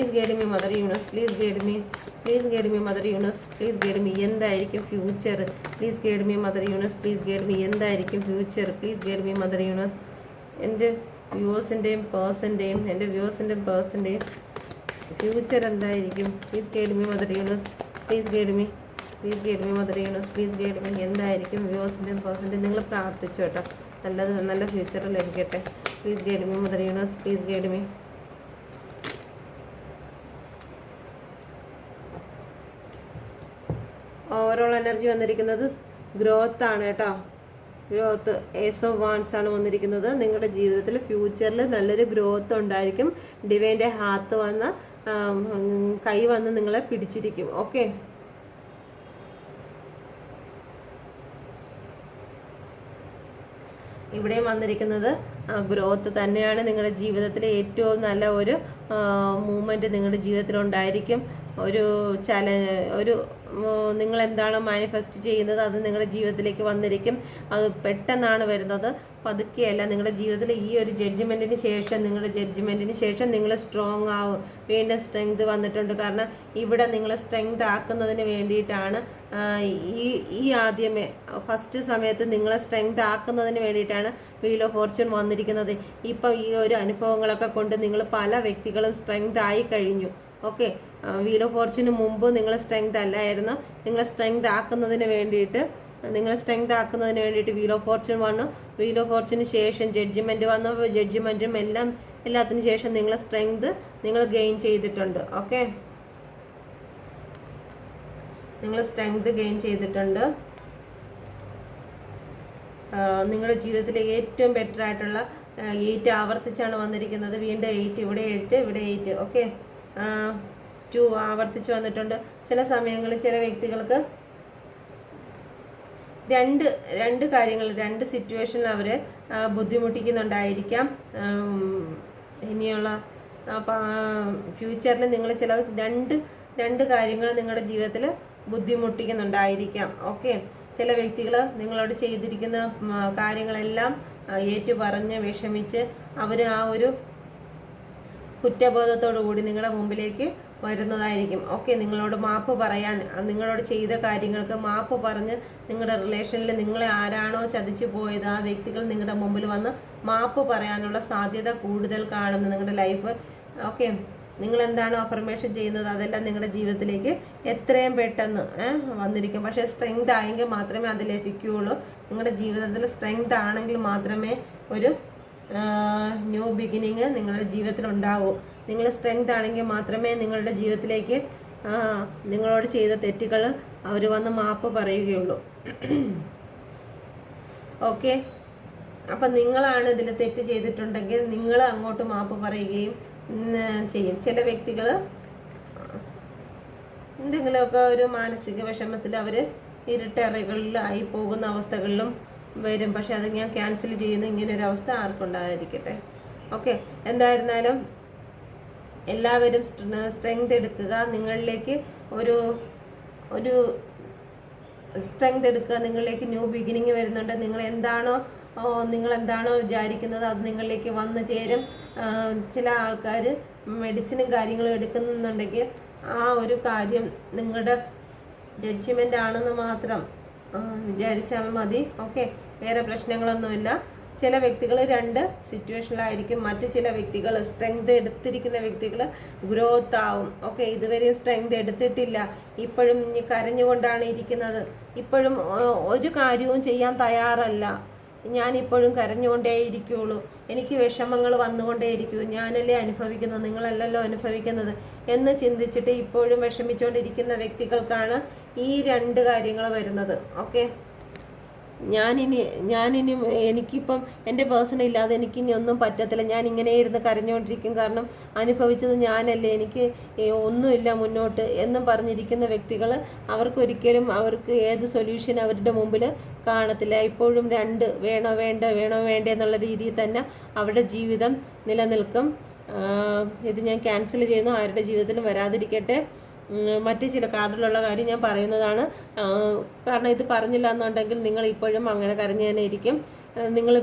Speaker 1: mother universe. Please guide me mother universe. Please guide me. എന്തായിരിക്കും future? Please guide me mother universe. Please guide me. എന്തായിരിക്കും future? Please guide me mother universe. എൻ്റെ വ്യൂവേഴ്സിൻ്റെയും പേഴ്സൻ്റെയും ഫ്യൂച്ചർ എന്തായിരിക്കും? Please guide me mother universe. Please guide me mother universe. Please guide me. എന്തായിരിക്കും വ്യൂവേഴ്സിൻ്റെയും പേഴ്സൻ്റെയും? നിങ്ങൾ പ്രാർത്ഥിച്ചു കേട്ടോ, നല്ല ഫ്യൂച്ചർ ലഭിക്കട്ടെ. Please guide me mother universe. Please guide me. Overall energy വന്നിരിക്കുന്നത് ഗ്രോത്ത് ആണ് കേട്ടോ. ഗ്രോത്ത്, ഏസ് ഓഫ് വാൻസ് ആണ് വന്നിരിക്കുന്നത്. നിങ്ങളുടെ ജീവിതത്തിൽ ഫ്യൂച്ചറിൽ നല്ലൊരു ഗ്രോത്ത് ഉണ്ടായിരിക്കും. ഡിവൈൻ്റെ കൈ വന്ന് നിങ്ങളെ പിടിച്ചിരിക്കും. ഓക്കെ, ഇവിടെയും വന്നിരിക്കുന്നത് ഗ്രോത്ത് തന്നെയാണ്. നിങ്ങളുടെ ജീവിതത്തിലെ ഏറ്റവും നല്ല ഒരു മൂമെൻറ്റ് നിങ്ങളുടെ ജീവിതത്തിൽ ഉണ്ടായിരിക്കും. നിങ്ങൾ എന്താണോ മാനിഫെസ്റ്റ് ചെയ്യുന്നത് അത് നിങ്ങളുടെ ജീവിതത്തിലേക്ക് വന്നിരിക്കും. അത് പെട്ടെന്നാണ് വരുന്നത്, പതുക്കെയല്ല. നിങ്ങളുടെ ജീവിതത്തിൽ ഈ ഒരു ജഡ്ജ്മെൻറ്റിന് ശേഷം നിങ്ങൾ സ്ട്രോങ് ആവും. വീണ്ടും സ്ട്രെങ്ത് വന്നിട്ടുണ്ട്. കാരണം ഇവിടെ നിങ്ങളെ സ്ട്രെങ്ത് ആക്കുന്നതിന് വേണ്ടിയിട്ടാണ് ഈ ആദ്യമേ ഫസ്റ്റ് സമയത്ത് നിങ്ങളെ സ്ട്രെങ്ത് ആക്കുന്നതിന് വേണ്ടിയിട്ടാണ് വീൽ ഓഫ് ഫോർച്യൂൺ വന്നിരിക്കുന്നത്. ഇപ്പോൾ ഈ ഒരു അനുഭവങ്ങളൊക്കെ കൊണ്ട് നിങ്ങൾ പല വ്യക്തികളും സ്ട്രെങ്ത് ആയി കഴിഞ്ഞു. ഓക്കെ, വീൽ ഓഫ് ഫോർച്യൂണിന് മുമ്പ് നിങ്ങൾ സ്ട്രെങ്ത് അല്ലായിരുന്നു. നിങ്ങളെ സ്ട്രെങ്ത് ആക്കുന്നതിന് വേണ്ടിയിട്ട് വീൽ ഓഫ് ഫോർച്യൂൺ വന്നു. വീൽ ഓഫ് ഫോർച്യൂണിന് ശേഷം ജഡ്ജ്മെൻറ്റ് വന്നു. ജഡ്ജ്മെൻറ്റും എല്ലാത്തിനും ശേഷം നിങ്ങളെ സ്ട്രെങ്ത് നിങ്ങൾ ഗെയിൻ ചെയ്തിട്ടുണ്ട്. ഓക്കെ, നിങ്ങൾ സ്ട്രെങ്ത് ഗെയിൻ ചെയ്തിട്ടുണ്ട്. നിങ്ങളുടെ ജീവിതത്തിലെ ഏറ്റവും ബെറ്റർ ആയിട്ടുള്ള 8 ആവർത്തിച്ചാണ് വന്നിരിക്കുന്നത്. വീണ്ടും 8, ഇവിടെ 8, ഇവിടെ 8. ഓക്കെ, 2 ആവർത്തിച്ച് വന്നിട്ടുണ്ട്. ചില സമയങ്ങളിൽ ചില വ്യക്തികൾക്ക് രണ്ട് കാര്യങ്ങൾ, 2 സിറ്റുവേഷനിൽ അവർ ബുദ്ധിമുട്ടിക്കുന്നുണ്ടായിരിക്കാം. ഇനിയുള്ള ഫ്യൂച്ചറിൽ നിങ്ങൾ ചില രണ്ട് കാര്യങ്ങൾ നിങ്ങളുടെ ജീവിതത്തിൽ ബുദ്ധിമുട്ടിക്കുന്നുണ്ടായിരിക്കാം. ഓക്കെ, ചില വ്യക്തികൾ നിങ്ങളോട് ചെയ്തിരിക്കുന്ന കാര്യങ്ങളെല്ലാം ഏറ്റുപറഞ്ഞ് വിഷമിച്ച് അവർ ആ ഒരു കുറ്റബോധത്തോടു കൂടി നിങ്ങളുടെ മുമ്പിലേക്ക് വരുന്നതായിരിക്കും. ഓക്കെ, നിങ്ങളോട് മാപ്പ് പറയാൻ, നിങ്ങളോട് ചെയ്ത കാര്യങ്ങൾക്ക് മാപ്പ് പറഞ്ഞ് നിങ്ങളുടെ റിലേഷനിൽ നിങ്ങളെ ആരാണോ ചതിച്ചു പോയത് ആ വ്യക്തികൾ നിങ്ങളുടെ മുമ്പിൽ വന്ന് മാപ്പ് പറയാനുള്ള സാധ്യത കൂടുതൽ കാണുന്നു നിങ്ങളുടെ ലൈഫ്. ഓക്കെ, നിങ്ങൾ എന്താണോ അഫർമേഷൻ ചെയ്യുന്നത് അതെല്ലാം നിങ്ങളുടെ ജീവിതത്തിലേക്ക് എത്രയും പെട്ടെന്ന് വന്നിരിക്കും. പക്ഷേ സ്ട്രെങ്ത് ആയെങ്കിൽ മാത്രമേ അത് ലഭിക്കുകയുള്ളൂ. നിങ്ങളുടെ ജീവിതത്തിൽ സ്ട്രെങ്ത് ആണെങ്കിൽ മാത്രമേ ഒരു ന്യൂ ബിഗിനിങ് നിങ്ങളുടെ ജീവിതത്തിൽ ഉണ്ടാകൂ. നിങ്ങൾ സ്ട്രെങ്ത് ആണെങ്കിൽ മാത്രമേ നിങ്ങളുടെ ജീവിതത്തിലേക്ക് നിങ്ങളോട് ചെയ്ത തെറ്റുകൾ അവർ വന്ന് മാപ്പ് പറയുകയുള്ളൂ. ഓക്കെ, അപ്പം നിങ്ങളാണ് ഇതിൽ തെറ്റ് ചെയ്തിട്ടുണ്ടെങ്കിൽ നിങ്ങൾ അങ്ങോട്ട് മാപ്പ് പറയുകയും ചെയ്യും. ചില വ്യക്തികൾ എന്തെങ്കിലുമൊക്കെ ഒരു മാനസിക വിഷമത്തിൽ അവർ ഇരുട്ടറകളിലായി പോകുന്ന അവസ്ഥകളിലും വരും. പക്ഷെ അത് ഞാൻ ക്യാൻസൽ ചെയ്യുന്നു. ഇങ്ങനൊരു അവസ്ഥ ആർക്കുണ്ടായിരിക്കട്ടെ. ഓക്കെ, എന്തായിരുന്നാലും എല്ലാവരും സ്ട്രെങ്ത് എടുക്കുക. നിങ്ങളിലേക്ക് ഒരു സ്ട്രെങ്ത് എടുക്കുക. നിങ്ങളിലേക്ക് ന്യൂ ബിഗിനിങ് വരുന്നുണ്ട്. നിങ്ങൾ എന്താണോ വിചാരിക്കുന്നത് അത് നിങ്ങളിലേക്ക് വന്നു ചേരും. ചില ആൾക്കാർ മെഡിസിനും കാര്യങ്ങളും എടുക്കുന്നുണ്ടെങ്കിൽ ആ ഒരു കാര്യം നിങ്ങളുടെ ജഡ്ജ്മെൻ്റ് ആണെന്ന് മാത്രം വിചാരിച്ചാൽ മതി. ഓക്കെ, വേറെ പ്രശ്നങ്ങളൊന്നുമില്ല. ചില വ്യക്തികൾ 2 സിറ്റുവേഷനിലായിരിക്കും. മറ്റ് ചില വ്യക്തികൾ സ്ട്രെങ്ത് എടുത്തിരിക്കുന്ന വ്യക്തികൾ ഗ്രോത്ത് ആവും. ഓക്കെ, ഇതുവരെയും സ്ട്രെങ്ത് എടുത്തിട്ടില്ല, ഇപ്പോഴും ഇനി കരഞ്ഞുകൊണ്ടാണ് ഇരിക്കുന്നത്, ഇപ്പോഴും ഒരു കാര്യവും ചെയ്യാൻ തയ്യാറല്ല, ഞാനിപ്പോഴും കരഞ്ഞുകൊണ്ടേയിരിക്കുകയുള്ളൂ, എനിക്ക് വിഷമങ്ങൾ വന്നുകൊണ്ടേയിരിക്കൂ, ഞാനല്ലേ അനുഭവിക്കുന്നത്, നിങ്ങളല്ലല്ലോ അനുഭവിക്കുന്നത് എന്ന് ചിന്തിച്ചിട്ട് ഇപ്പോഴും വിഷമിച്ചുകൊണ്ടിരിക്കുന്ന വ്യക്തികൾക്കാണ് ഈ 2 കാര്യങ്ങൾ വരുന്നത്. ഓക്കെ, ഞാനിനി എനിക്കിപ്പം എൻ്റെ പേഴ്സൺ ഇല്ലാതെ എനിക്കിനി ഒന്നും പറ്റത്തില്ല, ഞാൻ ഇങ്ങനെ ഇരുന്ന് കരഞ്ഞുകൊണ്ടിരിക്കും, കാരണം അനുഭവിച്ചത് ഞാനല്ലേ, എനിക്ക് ഒന്നുമില്ല മുന്നോട്ട് എന്നും പറഞ്ഞിരിക്കുന്ന വ്യക്തികൾ അവർക്കൊരിക്കലും ഏത് സൊല്യൂഷൻ അവരുടെ മുമ്പിൽ കാണത്തില്ല. ഇപ്പോഴും 2 വേണോ വേണ്ടേ എന്നുള്ള രീതിയിൽ തന്നെ അവരുടെ ജീവിതം നിലനിൽക്കും. ഇത് ഞാൻ ക്യാൻസൽ ചെയ്യുന്നു, ആരുടെ ജീവിതത്തിലും വരാതിരിക്കട്ടെ. മറ്റ് ചില കാർഡിലുള്ള കാര്യം ഞാൻ പറയുന്നതാണ്. കാരണം ഇത് പറഞ്ഞില്ല എന്നുണ്ടെങ്കിൽ നിങ്ങൾ ഇപ്പോഴും അങ്ങനെ കരഞ്ഞു തന്നെ ഇരിക്കും. നിങ്ങൾ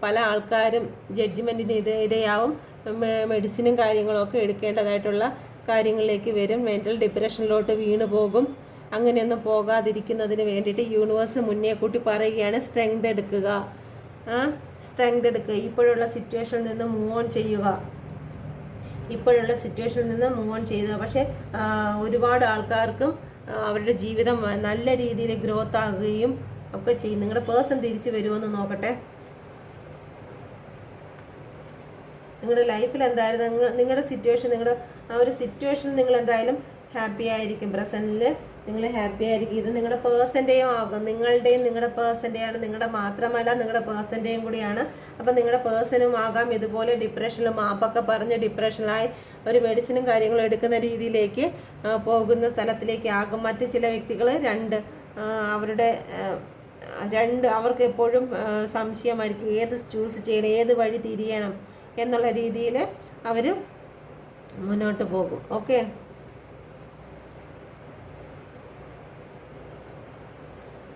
Speaker 1: പല ആൾക്കാരും ജഡ്ജ്മെൻറ്റിന് ഇരയാവും, മെഡിസിനും കാര്യങ്ങളൊക്കെ എടുക്കേണ്ടതായിട്ടുള്ള കാര്യങ്ങളിലേക്ക് വരും, മെൻ്റൽ ഡിപ്രഷനിലോട്ട് വീണു പോകും. അങ്ങനെയൊന്നും പോകാതിരിക്കുന്നതിന് വേണ്ടിയിട്ട് യൂണിവേഴ്സ് മുന്നേ കൂട്ടി പറയുകയാണ്, സ്ട്രെങ്ത് എടുക്കുക. ഇപ്പോഴുള്ള സിറ്റുവേഷനിൽ നിന്ന് മൂവ് ഓൺ ചെയ്യുക. പക്ഷേ ഒരുപാട് ആൾക്കാർക്കും അവരുടെ ജീവിതം നല്ല രീതിയിൽ ഗ്രോത്ത് ആകുകയും ഒക്കെ ചെയ്യും. നിങ്ങളുടെ പേഴ്സൺ തിരിച്ചു വരുമെന്ന് നോക്കട്ടെ. നിങ്ങളുടെ ലൈഫിൽ എന്തായാലും നിങ്ങളുടെ സിറ്റുവേഷൻ, നിങ്ങളുടെ ആ ഒരു സിറ്റുവേഷനിൽ നിങ്ങൾ എന്തായാലും ഹാപ്പി ആയിരിക്കും. പ്രസൻറ്റിൽ നിങ്ങൾ ഹാപ്പി ആയിരിക്കും. ഇത് നിങ്ങളുടെ പേഴ്സൻ്റെയും ആകും, നിങ്ങളുടെ പേഴ്സൻ്റെയാണ്, നിങ്ങളുടെ മാത്രമല്ല നിങ്ങളുടെ പേഴ്സൻ്റെയും കൂടിയാണ്. അപ്പം നിങ്ങളുടെ പേഴ്സണും ആകാം ഇതുപോലെ ഡിപ്രഷനിൽ മാപ്പൊക്കെ പറഞ്ഞ് ഡിപ്രഷനിലായി ഒരു മെഡിസിനും കാര്യങ്ങളും എടുക്കുന്ന രീതിയിലേക്ക് പോകുന്ന സ്ഥലത്തിലേക്ക് ആകും. മറ്റ് ചില വ്യക്തികൾ അവർക്ക് എപ്പോഴും സംശയമായിരിക്കും, ഏത് ചൂസ് ചെയ്യണം, ഏത് വഴി തിരിയണം എന്നുള്ള രീതിയിൽ അവർ മുന്നോട്ട് പോകും. ഓക്കെ,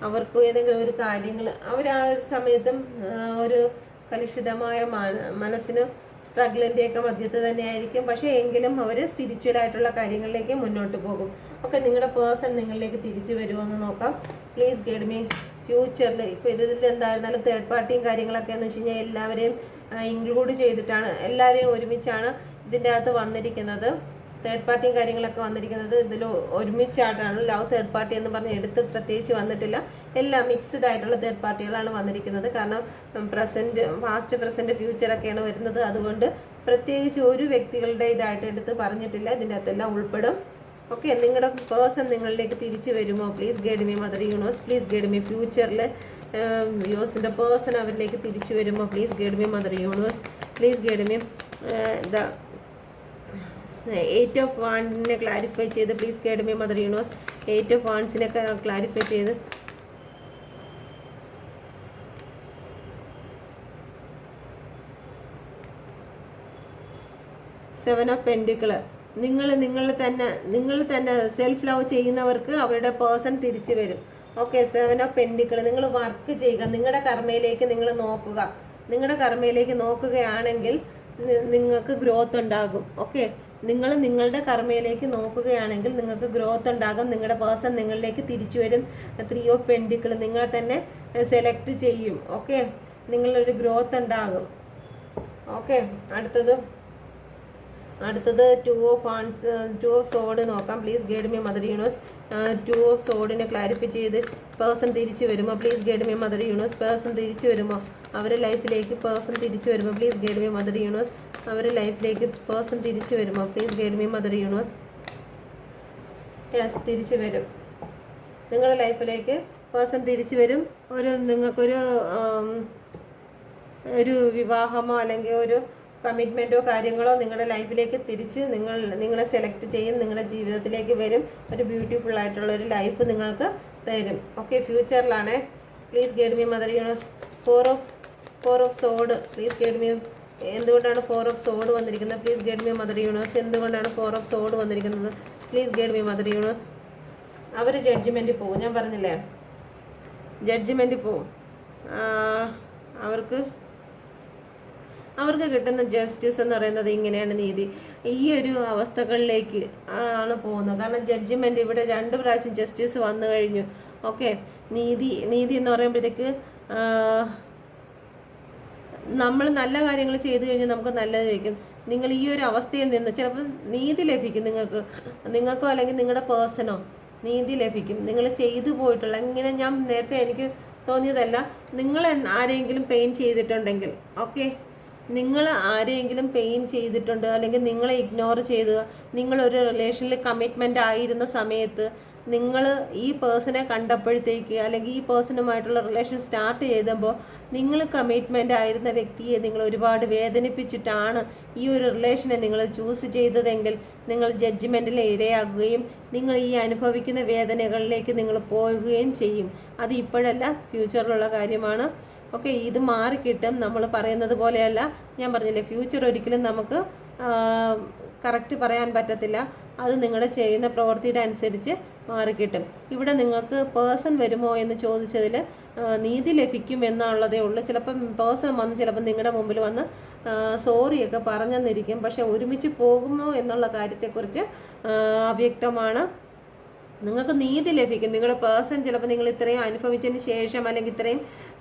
Speaker 1: അവർക്ക് ഏതെങ്കിലും ഒരു കാര്യങ്ങൾ അവർ ആ ഒരു സമയത്തും ഒരു കലുഷിതമായ മനസ്സിന് സ്ട്രഗിളിൻ്റെയൊക്കെ മധ്യത്ത് തന്നെയായിരിക്കും. പക്ഷേ എങ്കിലും അവർ സ്പിരിച്വലായിട്ടുള്ള കാര്യങ്ങളിലേക്ക് മുന്നോട്ട് പോകും. ഓക്കെ, നിങ്ങളുടെ പേഴ്സൺ നിങ്ങളിലേക്ക് തിരിച്ചു വരുമോ നോക്കാം. പ്ലീസ് ഗൈഡ് മീ ഫ്യൂച്ചറിൽ. ഇപ്പോൾ ഇതിൽ എന്തായിരുന്നാലും തേർഡ് പാർട്ടിയും കാര്യങ്ങളൊക്കെ എന്ന് വെച്ച് കഴിഞ്ഞാൽ എല്ലാവരെയും ഇൻക്ലൂഡ് ചെയ്തിട്ടാണ്, എല്ലാവരെയും ഒരുമിച്ചാണ് ഇതിൻ്റെ അകത്ത് വന്നിരിക്കുന്നത്. തേർഡ് പാർട്ടിയും കാര്യങ്ങളൊക്കെ വന്നിരിക്കുന്നത് ഇതിൽ ഒരുമിച്ചായിട്ടാണ്. ലവ് തേർഡ് പാർട്ടി എന്ന് പറഞ്ഞ് എടുത്ത് പ്രത്യേകിച്ച് വന്നിട്ടില്ല. എല്ലാം മിക്സ്ഡ് ആയിട്ടുള്ള തേർഡ് പാർട്ടികളാണ് വന്നിരിക്കുന്നത്. കാരണം പാസ്റ്റ് പ്രസൻറ്റ് ഫ്യൂച്ചറൊക്കെയാണ് വരുന്നത്. അതുകൊണ്ട് പ്രത്യേകിച്ച് ഒരു വ്യക്തികളുടെ ഇതായിട്ട് എടുത്ത് പറഞ്ഞിട്ടില്ല. ഇതിൻ്റെ അകത്തെല്ലാം ഉൾപ്പെടും. ഓക്കെ, നിങ്ങളുടെ പേഴ്സൺ നിങ്ങളിലേക്ക് തിരിച്ചു വരുമോ? Please guide me mother universe. Please guide me. ഫ്യൂച്ചറിൽ വ്യൂസിൻ്റെ പേഴ്സൺ അവരിലേക്ക് തിരിച്ചു വരുമോ? Please guide me mother universe. Please guide me. The 8 of വാൻഡിനെ ക്ലാരിഫൈ ചെയ്ത് please guide me mother universe. 8 of വാൻഡ്സിനെ ക്ലാരിഫൈ ചെയ്ത് സെവൻ ഓഫ് പെൻഡിക്കിൾ. നിങ്ങൾ തന്നെ സെൽഫ് ലവ് ചെയ്യുന്നവർക്ക് അവരുടെ പേഴ്സൺ തിരിച്ചു വരും. Okay, seven of pentacle. നിങ്ങൾ വർക്ക് ചെയ്യുക, നിങ്ങളുടെ കർമ്മയിലേക്ക് നിങ്ങൾ നോക്കുക. നിങ്ങളുടെ കർമ്മയിലേക്ക് നോക്കുകയാണെങ്കിൽ നിങ്ങൾക്ക് ഗ്രോത്ത് ഉണ്ടാകും. ഓക്കെ, നിങ്ങൾ നിങ്ങളുടെ കർമ്മയിലേക്ക് നോക്കുകയാണെങ്കിൽ നിങ്ങൾക്ക് ഗ്രോത്ത് ഉണ്ടാകും. നിങ്ങളുടെ പേഴ്സൺ നിങ്ങളിലേക്ക് തിരിച്ചു വരും. 3 ഓഫ് പെൻഡിക്കിൾ. നിങ്ങളെ തന്നെ സെലക്ട് ചെയ്യും. ഓക്കെ, നിങ്ങളൊരു ഗ്രോത്ത് ഉണ്ടാകും. ഓക്കെ, അടുത്തത് 2 ഓഫ് സോഡ് നോക്കാം. Please guide me mother universe. 2 of സോഡിനെ ക്ലാരിഫൈ ചെയ്ത് പേഴ്സൺ തിരിച്ചു വരുമോ? Please guide me mother universe. Person തിരിച്ചു വരുമോ? അവരുടെ ലൈഫിലേക്ക് പേഴ്സൺ തിരിച്ചു വരുമോ? Please guide me mother universe. അവരുടെ ലൈഫിലേക്ക് പേഴ്സൺ തിരിച്ചു വരുമോ? Please guide me mother universe. Yes, തിരിച്ചു വരും. നിങ്ങളുടെ ലൈഫിലേക്ക് പേഴ്സൺ തിരിച്ചു വരും. നിങ്ങൾക്കൊരു വിവാഹമോ അല്ലെങ്കിൽ ഒരു കമ്മിറ്റ്മെൻറ്റോ കാര്യങ്ങളോ നിങ്ങളുടെ ലൈഫിലേക്ക് തിരിച്ച് നിങ്ങളെ സെലക്ട് ചെയ്യും. നിങ്ങളുടെ ജീവിതത്തിലേക്ക് വരും. ഒരു ബ്യൂട്ടിഫുൾ ആയിട്ടുള്ള ഒരു ലൈഫ് നിങ്ങൾക്ക് തരും. ഓക്കെ, ഫ്യൂച്ചറിലാണേ. Please guide me mother universe. 4 of sword. Please guide me. എന്തുകൊണ്ടാണ് 4 ഓഫ് സോഡ് വന്നിരിക്കുന്നത്? Please guide me mother universe. എന്തുകൊണ്ടാണ് 4 ഓഫ് സോഡ് വന്നിരിക്കുന്നത്? Please guide me mother universe. അവർ ജഡ്ജ്മെൻറ്റിൽ പോകും. ഞാൻ പറഞ്ഞില്ലേ, ജഡ്ജ്മെൻറ്റിൽ പോകും. അവർക്ക് കിട്ടുന്ന ജസ്റ്റിസ് എന്ന് പറയുന്നത് ഇങ്ങനെയാണ്. നീതി ഈ ഒരു അവസ്ഥകളിലേക്ക് ആണ് പോകുന്നത്. കാരണം ജഡ്ജ്മെൻറ്റ് ഇവിടെ 2 പ്രാവശ്യം ജസ്റ്റിസ് വന്നു കഴിഞ്ഞു. ഓക്കെ, നീതി എന്ന് പറയുമ്പോഴത്തേക്ക് നമ്മൾ നല്ല കാര്യങ്ങൾ ചെയ്തു കഴിഞ്ഞാൽ നമുക്ക് നല്ലതായിരിക്കും. നിങ്ങൾ ഈ ഒരു അവസ്ഥയിൽ നിന്ന് ചിലപ്പോൾ നീതി ലഭിക്കും. നിങ്ങൾക്കോ അല്ലെങ്കിൽ നിങ്ങളുടെ പേഴ്സണോ നീതി ലഭിക്കും. നിങ്ങൾ ചെയ്തു പോയിട്ടുള്ള ഇങ്ങനെ ഞാൻ നേരത്തെ എനിക്ക് തോന്നിയതല്ല. നിങ്ങൾ ആരെങ്കിലും പെയിൻ ചെയ്തിട്ടുണ്ടെങ്കിൽ, ഓക്കെ, നിങ്ങൾ ആരെയെങ്കിലും പെയിൻ ചെയ്തിട്ടുണ്ട് അല്ലെങ്കിൽ നിങ്ങളെ ഇഗ്നോർ ചെയ്ത് നിങ്ങളൊരു റിലേഷനിൽ കമ്മിറ്റ്മെൻ്റ് ആയിരുന്ന സമയത്ത് നിങ്ങൾ ഈ പേഴ്സണെ കണ്ടപ്പോഴത്തേക്ക് അല്ലെങ്കിൽ ഈ പേഴ്സണുമായിട്ടുള്ള റിലേഷൻ സ്റ്റാർട്ട് ചെയ്തപ്പോൾ നിങ്ങൾ കമ്മിറ്റ്മെൻ്റ് ആയിരുന്ന വ്യക്തിയെ നിങ്ങൾ ഒരുപാട് വേദനിപ്പിച്ചിട്ടാണ് ഈ ഒരു റിലേഷനെ നിങ്ങൾ ചൂസ് ചെയ്തതെങ്കിൽ നിങ്ങൾ ജഡ്ജ്മെൻറ്റിൽ ഇരയാകുകയും നിങ്ങൾ ഈ അനുഭവിക്കുന്ന വേദനകളിലേക്ക് നിങ്ങൾ പോവുകയും ചെയ്യും. അത് ഇപ്പോഴല്ല, ഫ്യൂച്ചറിലുള്ള കാര്യമാണ്. ഓക്കെ, ഇത് മാറിക്കിട്ടും. നമ്മൾ പറയുന്നത് പോലെയല്ല. ഞാൻ പറഞ്ഞില്ലേ, ഫ്യൂച്ചർ ഒരിക്കലും നമുക്ക് കറക്റ്റ് പറയാൻ പറ്റത്തില്ല. അത് നിങ്ങളുടെ ചെയ്യുന്ന പ്രവൃത്തിയുടെ അനുസരിച്ച് മാറിക്കിട്ടും. ഇവിടെ നിങ്ങൾക്ക് പേഴ്സൺ വരുമോ എന്ന് ചോദിച്ചതിൽ നീതി ലഭിക്കും എന്നുള്ളതേ ഉള്ളൂ. ചിലപ്പം പേഴ്സൺ വന്ന് ചിലപ്പം നിങ്ങളുടെ മുമ്പിൽ വന്ന് സോറിയൊക്കെ പറഞ്ഞെന്നിരിക്കും. പക്ഷെ ഒരുമിച്ച് പോകുമോ എന്നുള്ള കാര്യത്തെക്കുറിച്ച് അവ്യക്തമാണ്. നിങ്ങൾക്ക് നീതി ലഭിക്കും. നിങ്ങളുടെ പേഴ്സൺ ചിലപ്പോൾ നിങ്ങൾ ഇത്രയും അനുഭവിച്ചതിന് ശേഷം അല്ലെങ്കിൽ ഇത്രയും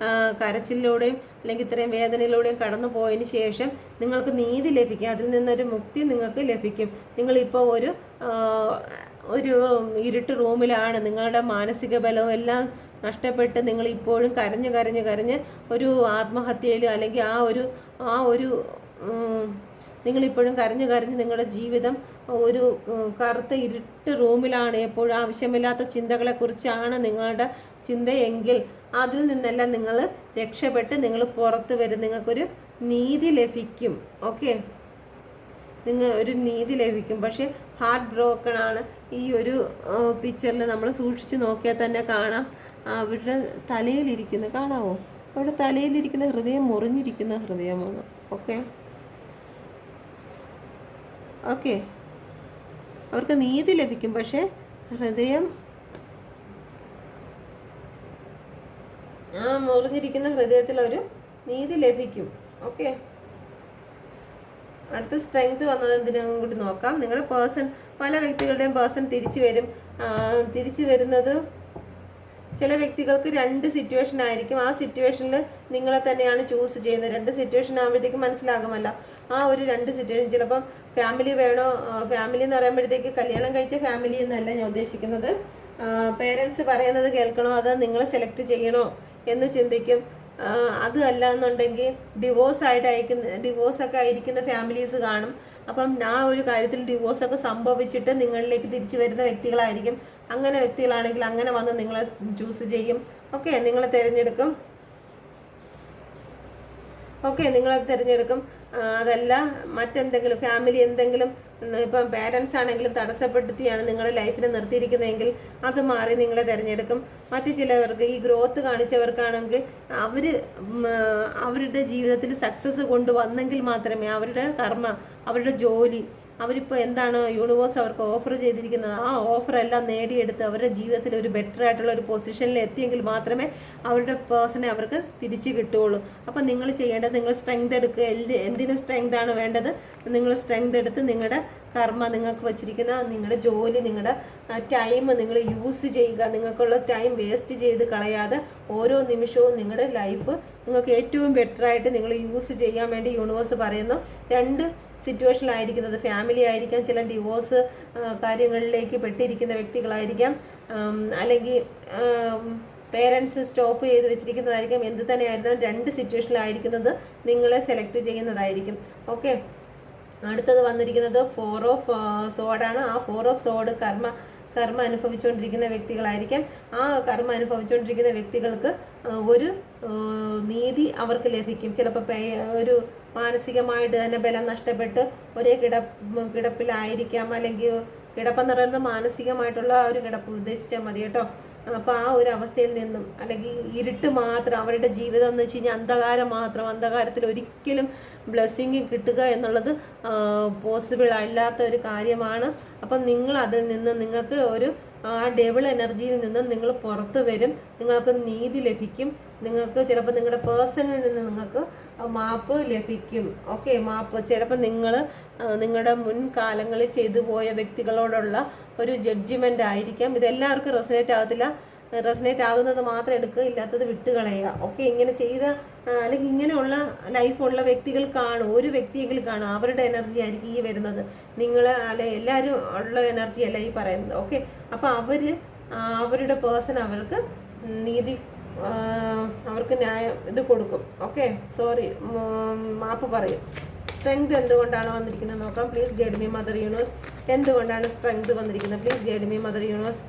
Speaker 1: കരച്ചിലൂടെയും അല്ലെങ്കിൽ ഇത്രയും വേദനയിലൂടെയും കടന്നു പോയതിന് ശേഷം നിങ്ങൾക്ക് നീതി ലഭിക്കും. അതിൽ നിന്നൊരു മുക്തി നിങ്ങൾക്ക് ലഭിക്കും. നിങ്ങളിപ്പോൾ ഒരു ഇരുട്ട് റൂമിലാണ്. നിങ്ങളുടെ മാനസിക ബലവും എല്ലാം നഷ്ടപ്പെട്ട് നിങ്ങൾ ഇപ്പോഴും കരഞ്ഞ് ഒരു ആത്മഹത്യയിൽ അല്ലെങ്കിൽ ആ ഒരു നിങ്ങളിപ്പോഴും കരഞ്ഞ് നിങ്ങളുടെ ജീവിതം ഒരു കറുത്ത ഇരുട്ട് റൂമിലാണ്. എപ്പോഴും ആവശ്യമില്ലാത്ത ചിന്തകളെക്കുറിച്ചാണ് നിങ്ങളുടെ ചിന്തയെങ്കിൽ അതിൽ നിന്നെല്ലാം നിങ്ങൾ രക്ഷപ്പെട്ട് നിങ്ങൾ പുറത്ത് വരും. നിങ്ങൾക്കൊരു നീതി ലഭിക്കും. ഓക്കെ, ഒരു നീതി ലഭിക്കും. പക്ഷേ ഹാർട്ട് ബ്രോക്കൺ ആണ്. ഈ ഒരു പിക്ചറിൽ നമ്മൾ സൂക്ഷിച്ച് നോക്കിയാൽ തന്നെ കാണാം. അവരുടെ തലയിലിരിക്കുന്ന കാണാമോ? അവരുടെ തലയിലിരിക്കുന്ന ഹൃദയം മുറിഞ്ഞിരിക്കുന്ന ഹൃദയമാണ്. ഓക്കെ, അവർക്ക് നീതി ലഭിക്കും. പക്ഷേ ഹൃദയം മുറിഞ്ഞിരിക്കുന്ന ഹൃദയത്തിൽ ഒരു നീതി ലഭിക്കും. ഓക്കെ, അടുത്ത സ്ട്രെങ്ത് വന്നത് എന്തിനും കൂടി നോക്കാം. നിങ്ങളുടെ പേഴ്സൺ, പല വ്യക്തികളുടെയും പേഴ്സൺ തിരിച്ചു വരുന്നത് ചില വ്യക്തികൾക്ക് 2 സിറ്റുവേഷൻ ആയിരിക്കും. ആ സിറ്റുവേഷനിൽ നിങ്ങളെ തന്നെയാണ് ചൂസ് ചെയ്യുന്നത്. 2 സിറ്റുവേഷൻ ആകുമ്പോഴത്തേക്കും മനസ്സിലാകുമല്ലോ. ആ ഒരു 2 സിറ്റുവേഷൻ ചിലപ്പം ഫാമിലി വേണോ, ഫാമിലി എന്ന് പറയുമ്പോഴത്തേക്ക് കല്യാണം കഴിച്ച ഫാമിലി എന്നല്ല ഞാൻ ഉദ്ദേശിക്കുന്നത്. പേരൻസ് പറയുന്നത് കേൾക്കണോ അതോ നിങ്ങളെ സെലക്ട് ചെയ്യണോ എന്ന് ചിന്തിക്കും. അത് അല്ല എന്നുണ്ടെങ്കിൽ ഡിവോഴ്സൊക്കെ ആയിരിക്കുന്ന ഫാമിലീസ് കാണും. അപ്പം ആ ഒരു കാര്യത്തിൽ ഡിവോഴ്സൊക്കെ സംഭവിച്ചിട്ട് നിങ്ങളിലേക്ക് തിരിച്ചു വരുന്ന വ്യക്തികളായിരിക്കും. അങ്ങനെ വ്യക്തികളാണെങ്കിൽ അങ്ങനെ വന്ന് നിങ്ങളെ ചൂസ് ചെയ്യും. ഓക്കെ, നിങ്ങളെ തിരഞ്ഞെടുക്കും. നിങ്ങളത് തിരഞ്ഞെടുക്കും. അതല്ല മറ്റെന്തെങ്കിലും ഫാമിലി എന്തെങ്കിലും ഇപ്പം പേരൻസ് ആണെങ്കിലും തടസ്സപ്പെടുത്തിയാണ് നിങ്ങളുടെ ലൈഫിനെ നിർത്തിയിരിക്കുന്നതെങ്കിൽ അത് മാറി നിങ്ങളെ തിരഞ്ഞെടുക്കും. മറ്റു ചിലവർക്ക് ഈ ഗ്രോത്ത് കാണിച്ചവർക്കാണെങ്കിൽ അവരുടെ ജീവിതത്തിൽ സക്സസ് കൊണ്ടുവന്നെങ്കിൽ മാത്രമേ അവരുടെ കർമ്മ, അവരുടെ ജോലി, അവരിപ്പോൾ എന്താണ് യൂണിവേഴ്സ് അവർക്ക് ഓഫർ ചെയ്തിരിക്കുന്നത് ആ ഓഫറെല്ലാം നേടിയെടുത്ത് അവരുടെ ജീവിതത്തിൽ ഒരു ബെറ്റർ ആയിട്ടുള്ള ഒരു പൊസിഷനിൽ എത്തിയെങ്കിൽ മാത്രമേ അവരുടെ പേഴ്സണെ അവർക്ക് തിരിച്ച് കിട്ടുകയുള്ളൂ. അപ്പം നിങ്ങൾ ചെയ്യേണ്ടത് നിങ്ങൾ സ്ട്രെങ്ത് എടുക്കുക. എന്തിനും സ്ട്രെങ്ത് ആണ് വേണ്ടത്. നിങ്ങൾ സ്ട്രെങ്ത് എടുത്ത് നിങ്ങളുടെ കർമ്മ, നിങ്ങൾക്ക് വച്ചിരിക്കുന്ന നിങ്ങളുടെ ജോലി, നിങ്ങളുടെ ടൈം നിങ്ങൾ യൂസ് ചെയ്യുക. നിങ്ങൾക്കുള്ള ടൈം വേസ്റ്റ് ചെയ്ത് കളയാതെ ഓരോ നിമിഷവും നിങ്ങളുടെ ലൈഫ് നിങ്ങൾക്ക് ഏറ്റവും ബെറ്ററായിട്ട് നിങ്ങൾ യൂസ് ചെയ്യാൻ വേണ്ടി യൂണിവേഴ്സ് പറയുന്നു. രണ്ട് സിറ്റുവേഷനിലായിരിക്കുന്നത് ഫാമിലി ആയിരിക്കാം, ചില ഡിവോഴ്സ് കാര്യങ്ങളിലേക്ക് പെട്ടിരിക്കുന്ന വ്യക്തികളായിരിക്കാം, അല്ലെങ്കിൽ പേരൻസ് സ്റ്റോപ്പ് ചെയ്ത് വെച്ചിരിക്കുന്നതായിരിക്കും. എന്ത് തന്നെയായിരുന്നാലും രണ്ട് സിറ്റുവേഷനിലായിരിക്കുന്നത് നിങ്ങളെ സെലക്ട് ചെയ്യുന്നതായിരിക്കും. ഓക്കെ, അടുത്തത് വന്നിരിക്കുന്നത് 4 ഓഫ് സോഡാണ്. ആ 4 ഓഫ് സോഡ് കർമ്മ അനുഭവിച്ചുകൊണ്ടിരിക്കുന്ന വ്യക്തികളായിരിക്കും. ആ കർമ്മ അനുഭവിച്ചുകൊണ്ടിരിക്കുന്ന വ്യക്തികൾക്ക് ഒരു നീതി ലഭിക്കും. ചിലപ്പോൾ ഒരു മാനസികമായിട്ട് തന്നെ ബലം നഷ്ടപ്പെട്ട് ഒരേ കിടപ്പിലായിരിക്കാം. അല്ലെങ്കിൽ കിടപ്പെന്ന് പറയുന്നത് മാനസികമായിട്ടുള്ള ഒരു കിടപ്പ് ഉദ്ദേശിച്ചാൽ മതി കേട്ടോ. അപ്പോൾ ആ ഒരു അവസ്ഥയിൽ നിന്നും, അല്ലെങ്കിൽ ഇരുട്ട് മാത്രം അവരുടെ ജീവിതം എന്ന് വെച്ച് കഴിഞ്ഞാൽ അന്ധകാരം മാത്രം, അന്ധകാരത്തിൽ ഒരിക്കലും ബ്ലെസ്സിങ് കിട്ടുക എന്നുള്ളത് പോസിബിൾ അല്ലാത്ത ഒരു കാര്യമാണ്. അപ്പം നിങ്ങൾ അതിൽ നിന്ന് നിങ്ങൾക്ക് ഒരു ആ ഡബിൾ എനർജിയിൽ നിന്ന് നിങ്ങൾ പുറത്ത് വരും. നിങ്ങൾക്ക് നീതി ലഭിക്കും. നിങ്ങൾക്ക് ചിലപ്പോൾ നിങ്ങളുടെ പേഴ്സണിൽ നിന്ന് നിങ്ങൾക്ക് മാപ്പ് ലഭിക്കും. ഓക്കെ, മാപ്പ് ചിലപ്പോൾ നിങ്ങളുടെ മുൻകാലങ്ങളിൽ ചെയ്തു പോയ വ്യക്തികളോടുള്ള ഒരു ജഡ്ജിമെൻ്റ് ആയിരിക്കാം. ഇതെല്ലാവർക്കും റെസനേറ്റ് ആകുന്നത് മാത്രം എടുക്കുക, ഇല്ലാത്തത് വിട്ടുകളയുക. ഓക്കെ, ഇങ്ങനെ ചെയ്ത അല്ലെങ്കിൽ ഇങ്ങനെയുള്ള ലൈഫുള്ള വ്യക്തികൾ കാണും, ഒരു വ്യക്തിയെങ്കിലും കാണും. അവരുടെ എനർജി ആയിരിക്കും ഈ വരുന്നത്. നിങ്ങൾ എല്ലാവരും ഉള്ള എനർജി അല്ല ഈ പറയുന്നത്. ഓക്കെ, അപ്പോൾ അവരുടെ പേഴ്സൺ അവർക്ക് നീതി, അവർക്ക് ന്യായം ഇത് കൊടുക്കും. ഓക്കെ, മാപ്പ് പറയും. സ്ട്രെങ്ത് എന്തുകൊണ്ടാണ് വന്നിരിക്കുന്നത് നോക്കാം. Please guide me mother universe. എന്തുകൊണ്ടാണ് സ്ട്രെങ്ത് വന്നിരിക്കുന്നത്? Please guide me mother universe.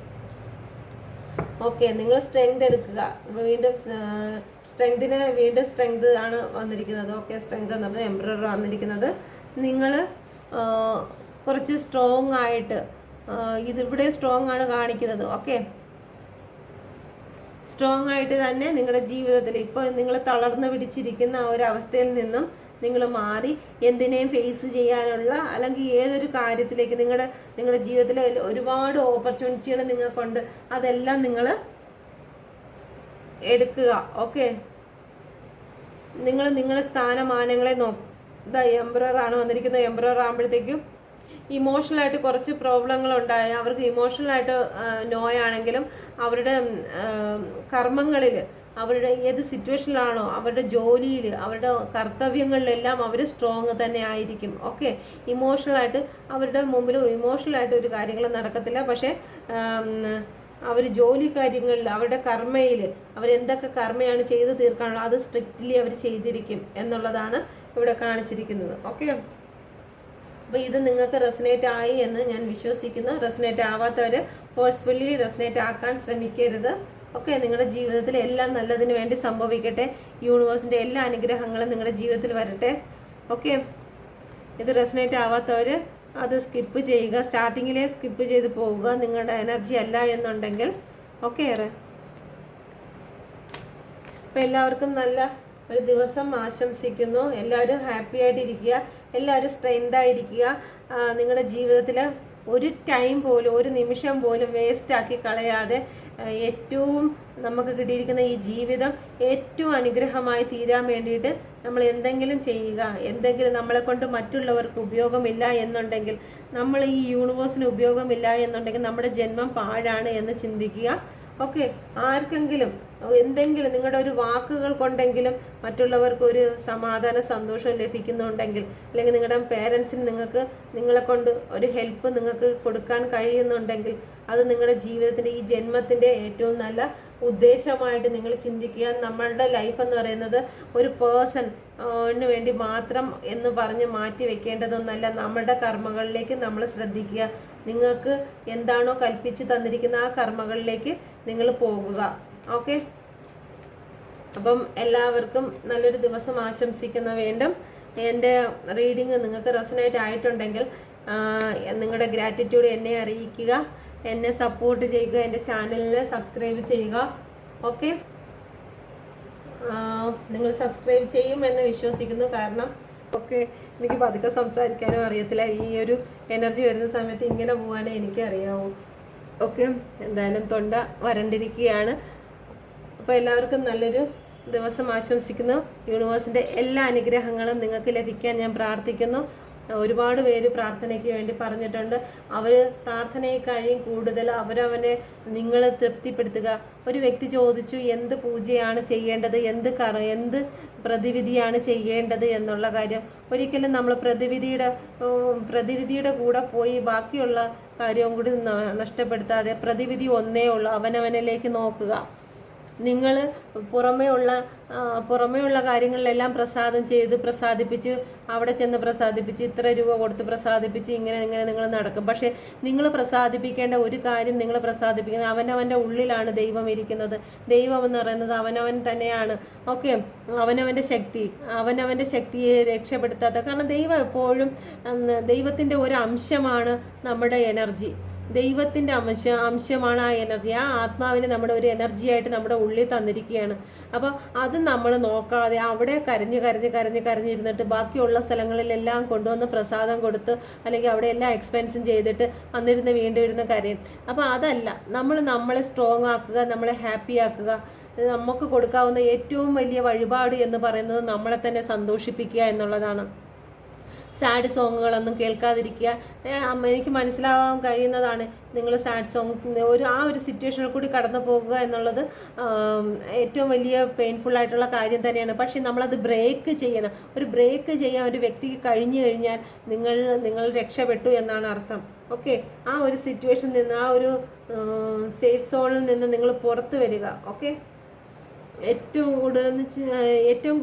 Speaker 1: Okay, നിങ്ങൾ സ്ട്രെങ്ത് എടുക്കുക. വീണ്ടും സ്ട്രെങ്ത് ആണ് വന്നിരിക്കുന്നത്. ഓക്കെ, സ്ട്രെങ്ത് എന്ന് പറഞ്ഞാൽ എംപറർ വന്നിരിക്കുന്നത്. നിങ്ങൾ കുറച്ച് സ്ട്രോങ് ആയിട്ട്, ഇതിവിടെ സ്ട്രോങ് ആണ് കാണിക്കുന്നത്. ഓക്കെ, സ്ട്രോങ് ആയിട്ട് തന്നെ നിങ്ങളുടെ ജീവിതത്തിൽ ഇപ്പോൾ നിങ്ങൾ തളർന്നു പിടിച്ചിരിക്കുന്ന ഒരവസ്ഥയിൽ നിന്നും നിങ്ങൾ മാറി എന്തിനേയും ഫേസ് ചെയ്യാനുള്ള, അല്ലെങ്കിൽ ഏതൊരു കാര്യത്തിലേക്ക് നിങ്ങളുടെ ജീവിതത്തിൽ ഒരുപാട് ഓപ്പർച്യൂണിറ്റികൾ നിങ്ങൾക്കുണ്ട്, അതെല്ലാം നിങ്ങൾ എടുക്കുക. ഓക്കെ, നിങ്ങളുടെ സ്ഥാനമാനങ്ങളെ എംപറർ ആണ് വന്നിരിക്കുന്നത്. എംപറർ ആകുമ്പോഴത്തേക്കും ഇമോഷണലായിട്ട് കുറച്ച് പ്രോബ്ലങ്ങൾ ഉണ്ടായി. അവർക്ക് ഇമോഷണലായിട്ട് നോയാണെങ്കിലും അവരുടെ കർമ്മങ്ങളിൽ, അവരുടെ ഏത് സിറ്റുവേഷനിലാണോ, അവരുടെ ജോലിയിൽ, അവരുടെ കർത്തവ്യങ്ങളിലെല്ലാം അവർ സ്ട്രോങ് തന്നെ ആയിരിക്കും. ഓക്കെ, ഇമോഷണലായിട്ട് അവരുടെ മുമ്പിൽ ഇമോഷണലായിട്ട് ഒരു കാര്യങ്ങൾ നടക്കത്തില്ല. പക്ഷേ അവർ ജോലി കാര്യങ്ങളിൽ, അവരുടെ കർമ്മയിൽ അവരെന്തൊക്കെ കർമ്മയാണ് ചെയ്ത് തീർക്കാനുള്ളത് അത് സ്ട്രിക്റ്റ്ലി അവർ ചെയ്തിരിക്കും എന്നുള്ളതാണ് ഇവിടെ കാണിച്ചിരിക്കുന്നത്. ഓക്കെ, അപ്പോൾ ഇത് നിങ്ങൾക്ക് റെസനേറ്റ് ആയി എന്ന് ഞാൻ വിശ്വസിക്കുന്നു. റെസനേറ്റ് ആവാത്തവർ ഫോഴ്സ്ഫുള്ളി റെസനേറ്റ് ആക്കാൻ ശ്രമിക്കരുത്. ഓക്കെ, നിങ്ങളുടെ ജീവിതത്തിൽ എല്ലാം നല്ലതിന് വേണ്ടി സംഭവിക്കട്ടെ. യൂണിവേഴ്സിൻ്റെ എല്ലാ അനുഗ്രഹങ്ങളും നിങ്ങളുടെ ജീവിതത്തിൽ വരട്ടെ. ഓക്കെ, ഇത് റെസനേറ്റ് ആവാത്തവർ അത് സ്കിപ്പ് ചെയ്യുക. സ്റ്റാർട്ടിങ്ങിലേ സ്കിപ്പ് ചെയ്ത് പോവുക, നിങ്ങളുടെ എനർജി അല്ല എന്നുണ്ടെങ്കിൽ. ഓക്കെ, അപ്പോൾ എല്ലാവർക്കും നല്ല ഒരു ദിവസം ആശംസിക്കുന്നു. എല്ലാവരും ഹാപ്പി ആയിട്ടിരിക്കുക, എല്ലാവരും സ്ട്രെങ്ത് ആയിരിക്കുക. നിങ്ങളുടെ ജീവിതത്തിൽ ഒരു ടൈം പോലും, ഒരു നിമിഷം പോലും വേസ്റ്റാക്കി കളയാതെ ഏറ്റവും നമുക്ക് കിട്ടിയിരിക്കുന്ന ഈ ജീവിതം ഏറ്റവും അനുഗ്രഹമായി തീരാൻ വേണ്ടിയിട്ട് നമ്മൾ എന്തെങ്കിലും ചെയ്യുക. എന്തെങ്കിലും നമ്മളെ കൊണ്ട് മറ്റുള്ളവർക്ക് ഉപയോഗമില്ല എന്നുണ്ടെങ്കിൽ, നമ്മൾ ഈ യൂണിവേഴ്സിന് ഉപയോഗമില്ല എന്നുണ്ടെങ്കിൽ നമ്മുടെ ജന്മം പാഴാണ് എന്ന് ചിന്തിക്കുക. ഓക്കെ, ആർക്കെങ്കിലും എന്തെങ്കിലും നിങ്ങളുടെ ഒരു വാക്കുകൾ കൊണ്ടെങ്കിലും മറ്റുള്ളവർക്ക് ഒരു സമാധാന സന്തോഷം ലഭിക്കുന്നുണ്ടെങ്കിൽ, അല്ലെങ്കിൽ നിങ്ങളുടെ പേരൻസിന് നിങ്ങളെ കൊണ്ട് ഒരു ഹെൽപ്പ് നിങ്ങൾക്ക് കൊടുക്കാൻ കഴിയുന്നുണ്ടെങ്കിൽ, അത് നിങ്ങളുടെ ജീവിതത്തിൻ്റെ ഈ ജന്മത്തിൻ്റെ ഏറ്റവും നല്ല ഉദ്ദേശമായിട്ട് നിങ്ങൾ ചിന്തിക്കുക. നമ്മളുടെ ലൈഫ് എന്ന് പറയുന്നത് ഒരു പേഴ്സണിന് വേണ്ടി മാത്രം എന്ന് പറഞ്ഞ് മാറ്റി വെക്കേണ്ടതൊന്നല്ല. നമ്മുടെ കർമ്മകളിലേക്ക് നമ്മൾ ശ്രദ്ധിക്കുക. നിങ്ങൾക്ക് എന്താണോ കൽപ്പിച്ച് തന്നിരിക്കുന്ന ആ കർമ്മകളിലേക്ക് നിങ്ങൾ പോകുക. ഓക്കെ, അപ്പം എല്ലാവർക്കും നല്ലൊരു ദിവസം ആശംസിക്കുന്നു. വീണ്ടും എൻ്റെ റീഡിങ് നിങ്ങൾക്ക് റെസനേറ്റ് ആയിട്ടുണ്ടെങ്കിൽ നിങ്ങളുടെ ഗ്രാറ്റിറ്റ്യൂഡ് എന്നെ അറിയിക്കുക, എന്നെ സപ്പോർട്ട് ചെയ്യുക, എൻ്റെ ചാനലിനെ സബ്സ്ക്രൈബ് ചെയ്യുക. ഓക്കെ, നിങ്ങൾ സബ്സ്ക്രൈബ് ചെയ്യുമെന്ന് വിശ്വസിക്കുന്നു. കാരണം ഓക്കെ, എനിക്ക് പതുക്കെ സംസാരിക്കാനും അറിയത്തില്ല. ഈ ഒരു എനർജി വരുന്ന സമയത്ത് ഇങ്ങനെ പോകാനേ എനിക്കറിയാവൂ. ഓക്കെ, എന്തായാലും തൊണ്ട വരണ്ടിരിക്കുകയാണ്. അപ്പോൾ എല്ലാവർക്കും നല്ലൊരു ദിവസം ആശംസിക്കുന്നു. യൂണിവേഴ്സിൻ്റെ എല്ലാ അനുഗ്രഹങ്ങളും നിങ്ങൾക്ക് ലഭിക്കാൻ ഞാൻ പ്രാർത്ഥിക്കുന്നു. ഒരുപാട് പേര് പ്രാർത്ഥനയ്ക്ക് വേണ്ടി പറഞ്ഞിട്ടുണ്ട്. അവർ പ്രാർത്ഥനയെക്കഴിയും കൂടുതൽ അവരവനെ നിങ്ങൾ തൃപ്തിപ്പെടുത്തുക. ഒരു വ്യക്തി ചോദിച്ചു എന്ത് പൂജയാണ് ചെയ്യേണ്ടത്, എന്ത് പ്രതിവിധിയാണ് ചെയ്യേണ്ടത് എന്നുള്ള കാര്യം. ഒരിക്കലും നമ്മൾ പ്രതിവിധിയുടെ കൂടെ പോയി ബാക്കിയുള്ള കാര്യവും കൂടി നഷ്ടപ്പെടുത്താതെ പ്രതിവിധി ഒന്നേ ഉള്ളൂ, അവനവനിലേക്ക് നോക്കുക. നിങ്ങൾ പുറമേ ഉള്ള കാര്യങ്ങളിലെല്ലാം പ്രസാദിപ്പിച്ച് അവിടെ ചെന്ന് പ്രസാദിപ്പിച്ച് ഇത്ര രൂപ കൊടുത്ത് പ്രസാദിപ്പിച്ച് ഇങ്ങനെ നിങ്ങൾ നടക്കും. പക്ഷേ നിങ്ങൾ പ്രസാദിപ്പിക്കേണ്ട ഒരു കാര്യം നിങ്ങൾ പ്രസാദിപ്പിക്കുന്നത് അവനവൻ്റെ ഉള്ളിലാണ് ദൈവം ഇരിക്കുന്നത്. ദൈവം എന്ന് പറയുന്നത് അവനവൻ തന്നെയാണ്. ഓക്കെ, അവനവൻ്റെ ശക്തിയെ രക്ഷപ്പെടുത്താത്ത, കാരണം ദൈവം എപ്പോഴും ദൈവത്തിൻ്റെ ഒരു അംശമാണ് നമ്മുടെ എനർജി. ദൈവത്തിൻ്റെ അംശമാണ് ആ എനർജി. ആ ആത്മാവിനെ നമ്മുടെ ഒരു എനർജിയായിട്ട് നമ്മുടെ ഉള്ളിൽ തന്നിരിക്കുകയാണ്. അപ്പോൾ അത് നമ്മൾ നോക്കാതെ അവിടെ കരഞ്ഞിരുന്നിട്ട് ബാക്കിയുള്ള സ്ഥലങ്ങളിലെല്ലാം കൊണ്ടുവന്ന് പ്രസാദം കൊടുത്ത് അല്ലെങ്കിൽ അവിടെ എല്ലാ എക്സ്പെൻസും ചെയ്തിട്ട് വീണ്ടും ഇരുന്ന് കരയും. അപ്പോൾ അതല്ല, നമ്മളെ സ്ട്രോങ് ആക്കുക, നമ്മളെ ഹാപ്പി ആക്കുക. നമുക്ക് കൊടുക്കാവുന്ന ഏറ്റവും വലിയ വഴിപാട് എന്ന് പറയുന്നത് നമ്മളെ തന്നെ സന്തോഷിപ്പിക്കുക എന്നുള്ളതാണ്. സാഡ് സോങ്ങുകളൊന്നും കേൾക്കാതിരിക്കുക. എനിക്ക് മനസ്സിലാവാൻ കഴിയുന്നതാണ് നിങ്ങൾ സാഡ് സോങ് ആ ഒരു സിറ്റുവേഷനിൽ കൂടി കടന്നു പോകുക എന്നുള്ളത് ഏറ്റവും വലിയ പെയിൻഫുൾ ആയിട്ടുള്ള കാര്യം തന്നെയാണ്. പക്ഷേ നമ്മളത് ബ്രേക്ക് ചെയ്യണം. ഒരു ബ്രേക്ക് ചെയ്യാൻ ഒരു വ്യക്തിക്ക് കഴിഞ്ഞു കഴിഞ്ഞാൽ നിങ്ങൾ രക്ഷപ്പെട്ടു എന്നാണ് അർത്ഥം. ഓക്കെ, ആ ഒരു സിറ്റുവേഷനിൽ നിന്ന്, ആ ഒരു സേഫ് സോണിൽ നിന്ന് നിങ്ങൾ പുറത്ത് വരിക. ഓക്കെ, ഏറ്റവും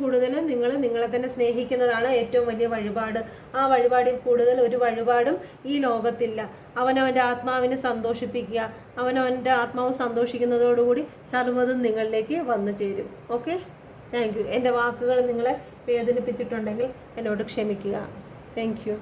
Speaker 1: കൂടുതൽ നിങ്ങളെ തന്നെ സ്നേഹിക്കുന്നതാണ് ഏറ്റവും വലിയ വഴിപാട്. ആ വഴിപാടിൽ കൂടുതൽ ഒരു വഴിപാടും ഈ ലോകത്തില്ല. അവനവൻ്റെ ആത്മാവിനെ സന്തോഷിപ്പിക്കുക. അവനവൻ്റെ ആത്മാവ് സന്തോഷിക്കുന്നതോടുകൂടി സർവ്വതും നിങ്ങളിലേക്ക് വന്നു ചേരും. Okay, thank you. എൻ്റെ വാക്കുകൾ നിങ്ങളെ വേദനിപ്പിച്ചിട്ടുണ്ടെങ്കിൽ എന്നോട് ക്ഷമിക്കുക. Thank you.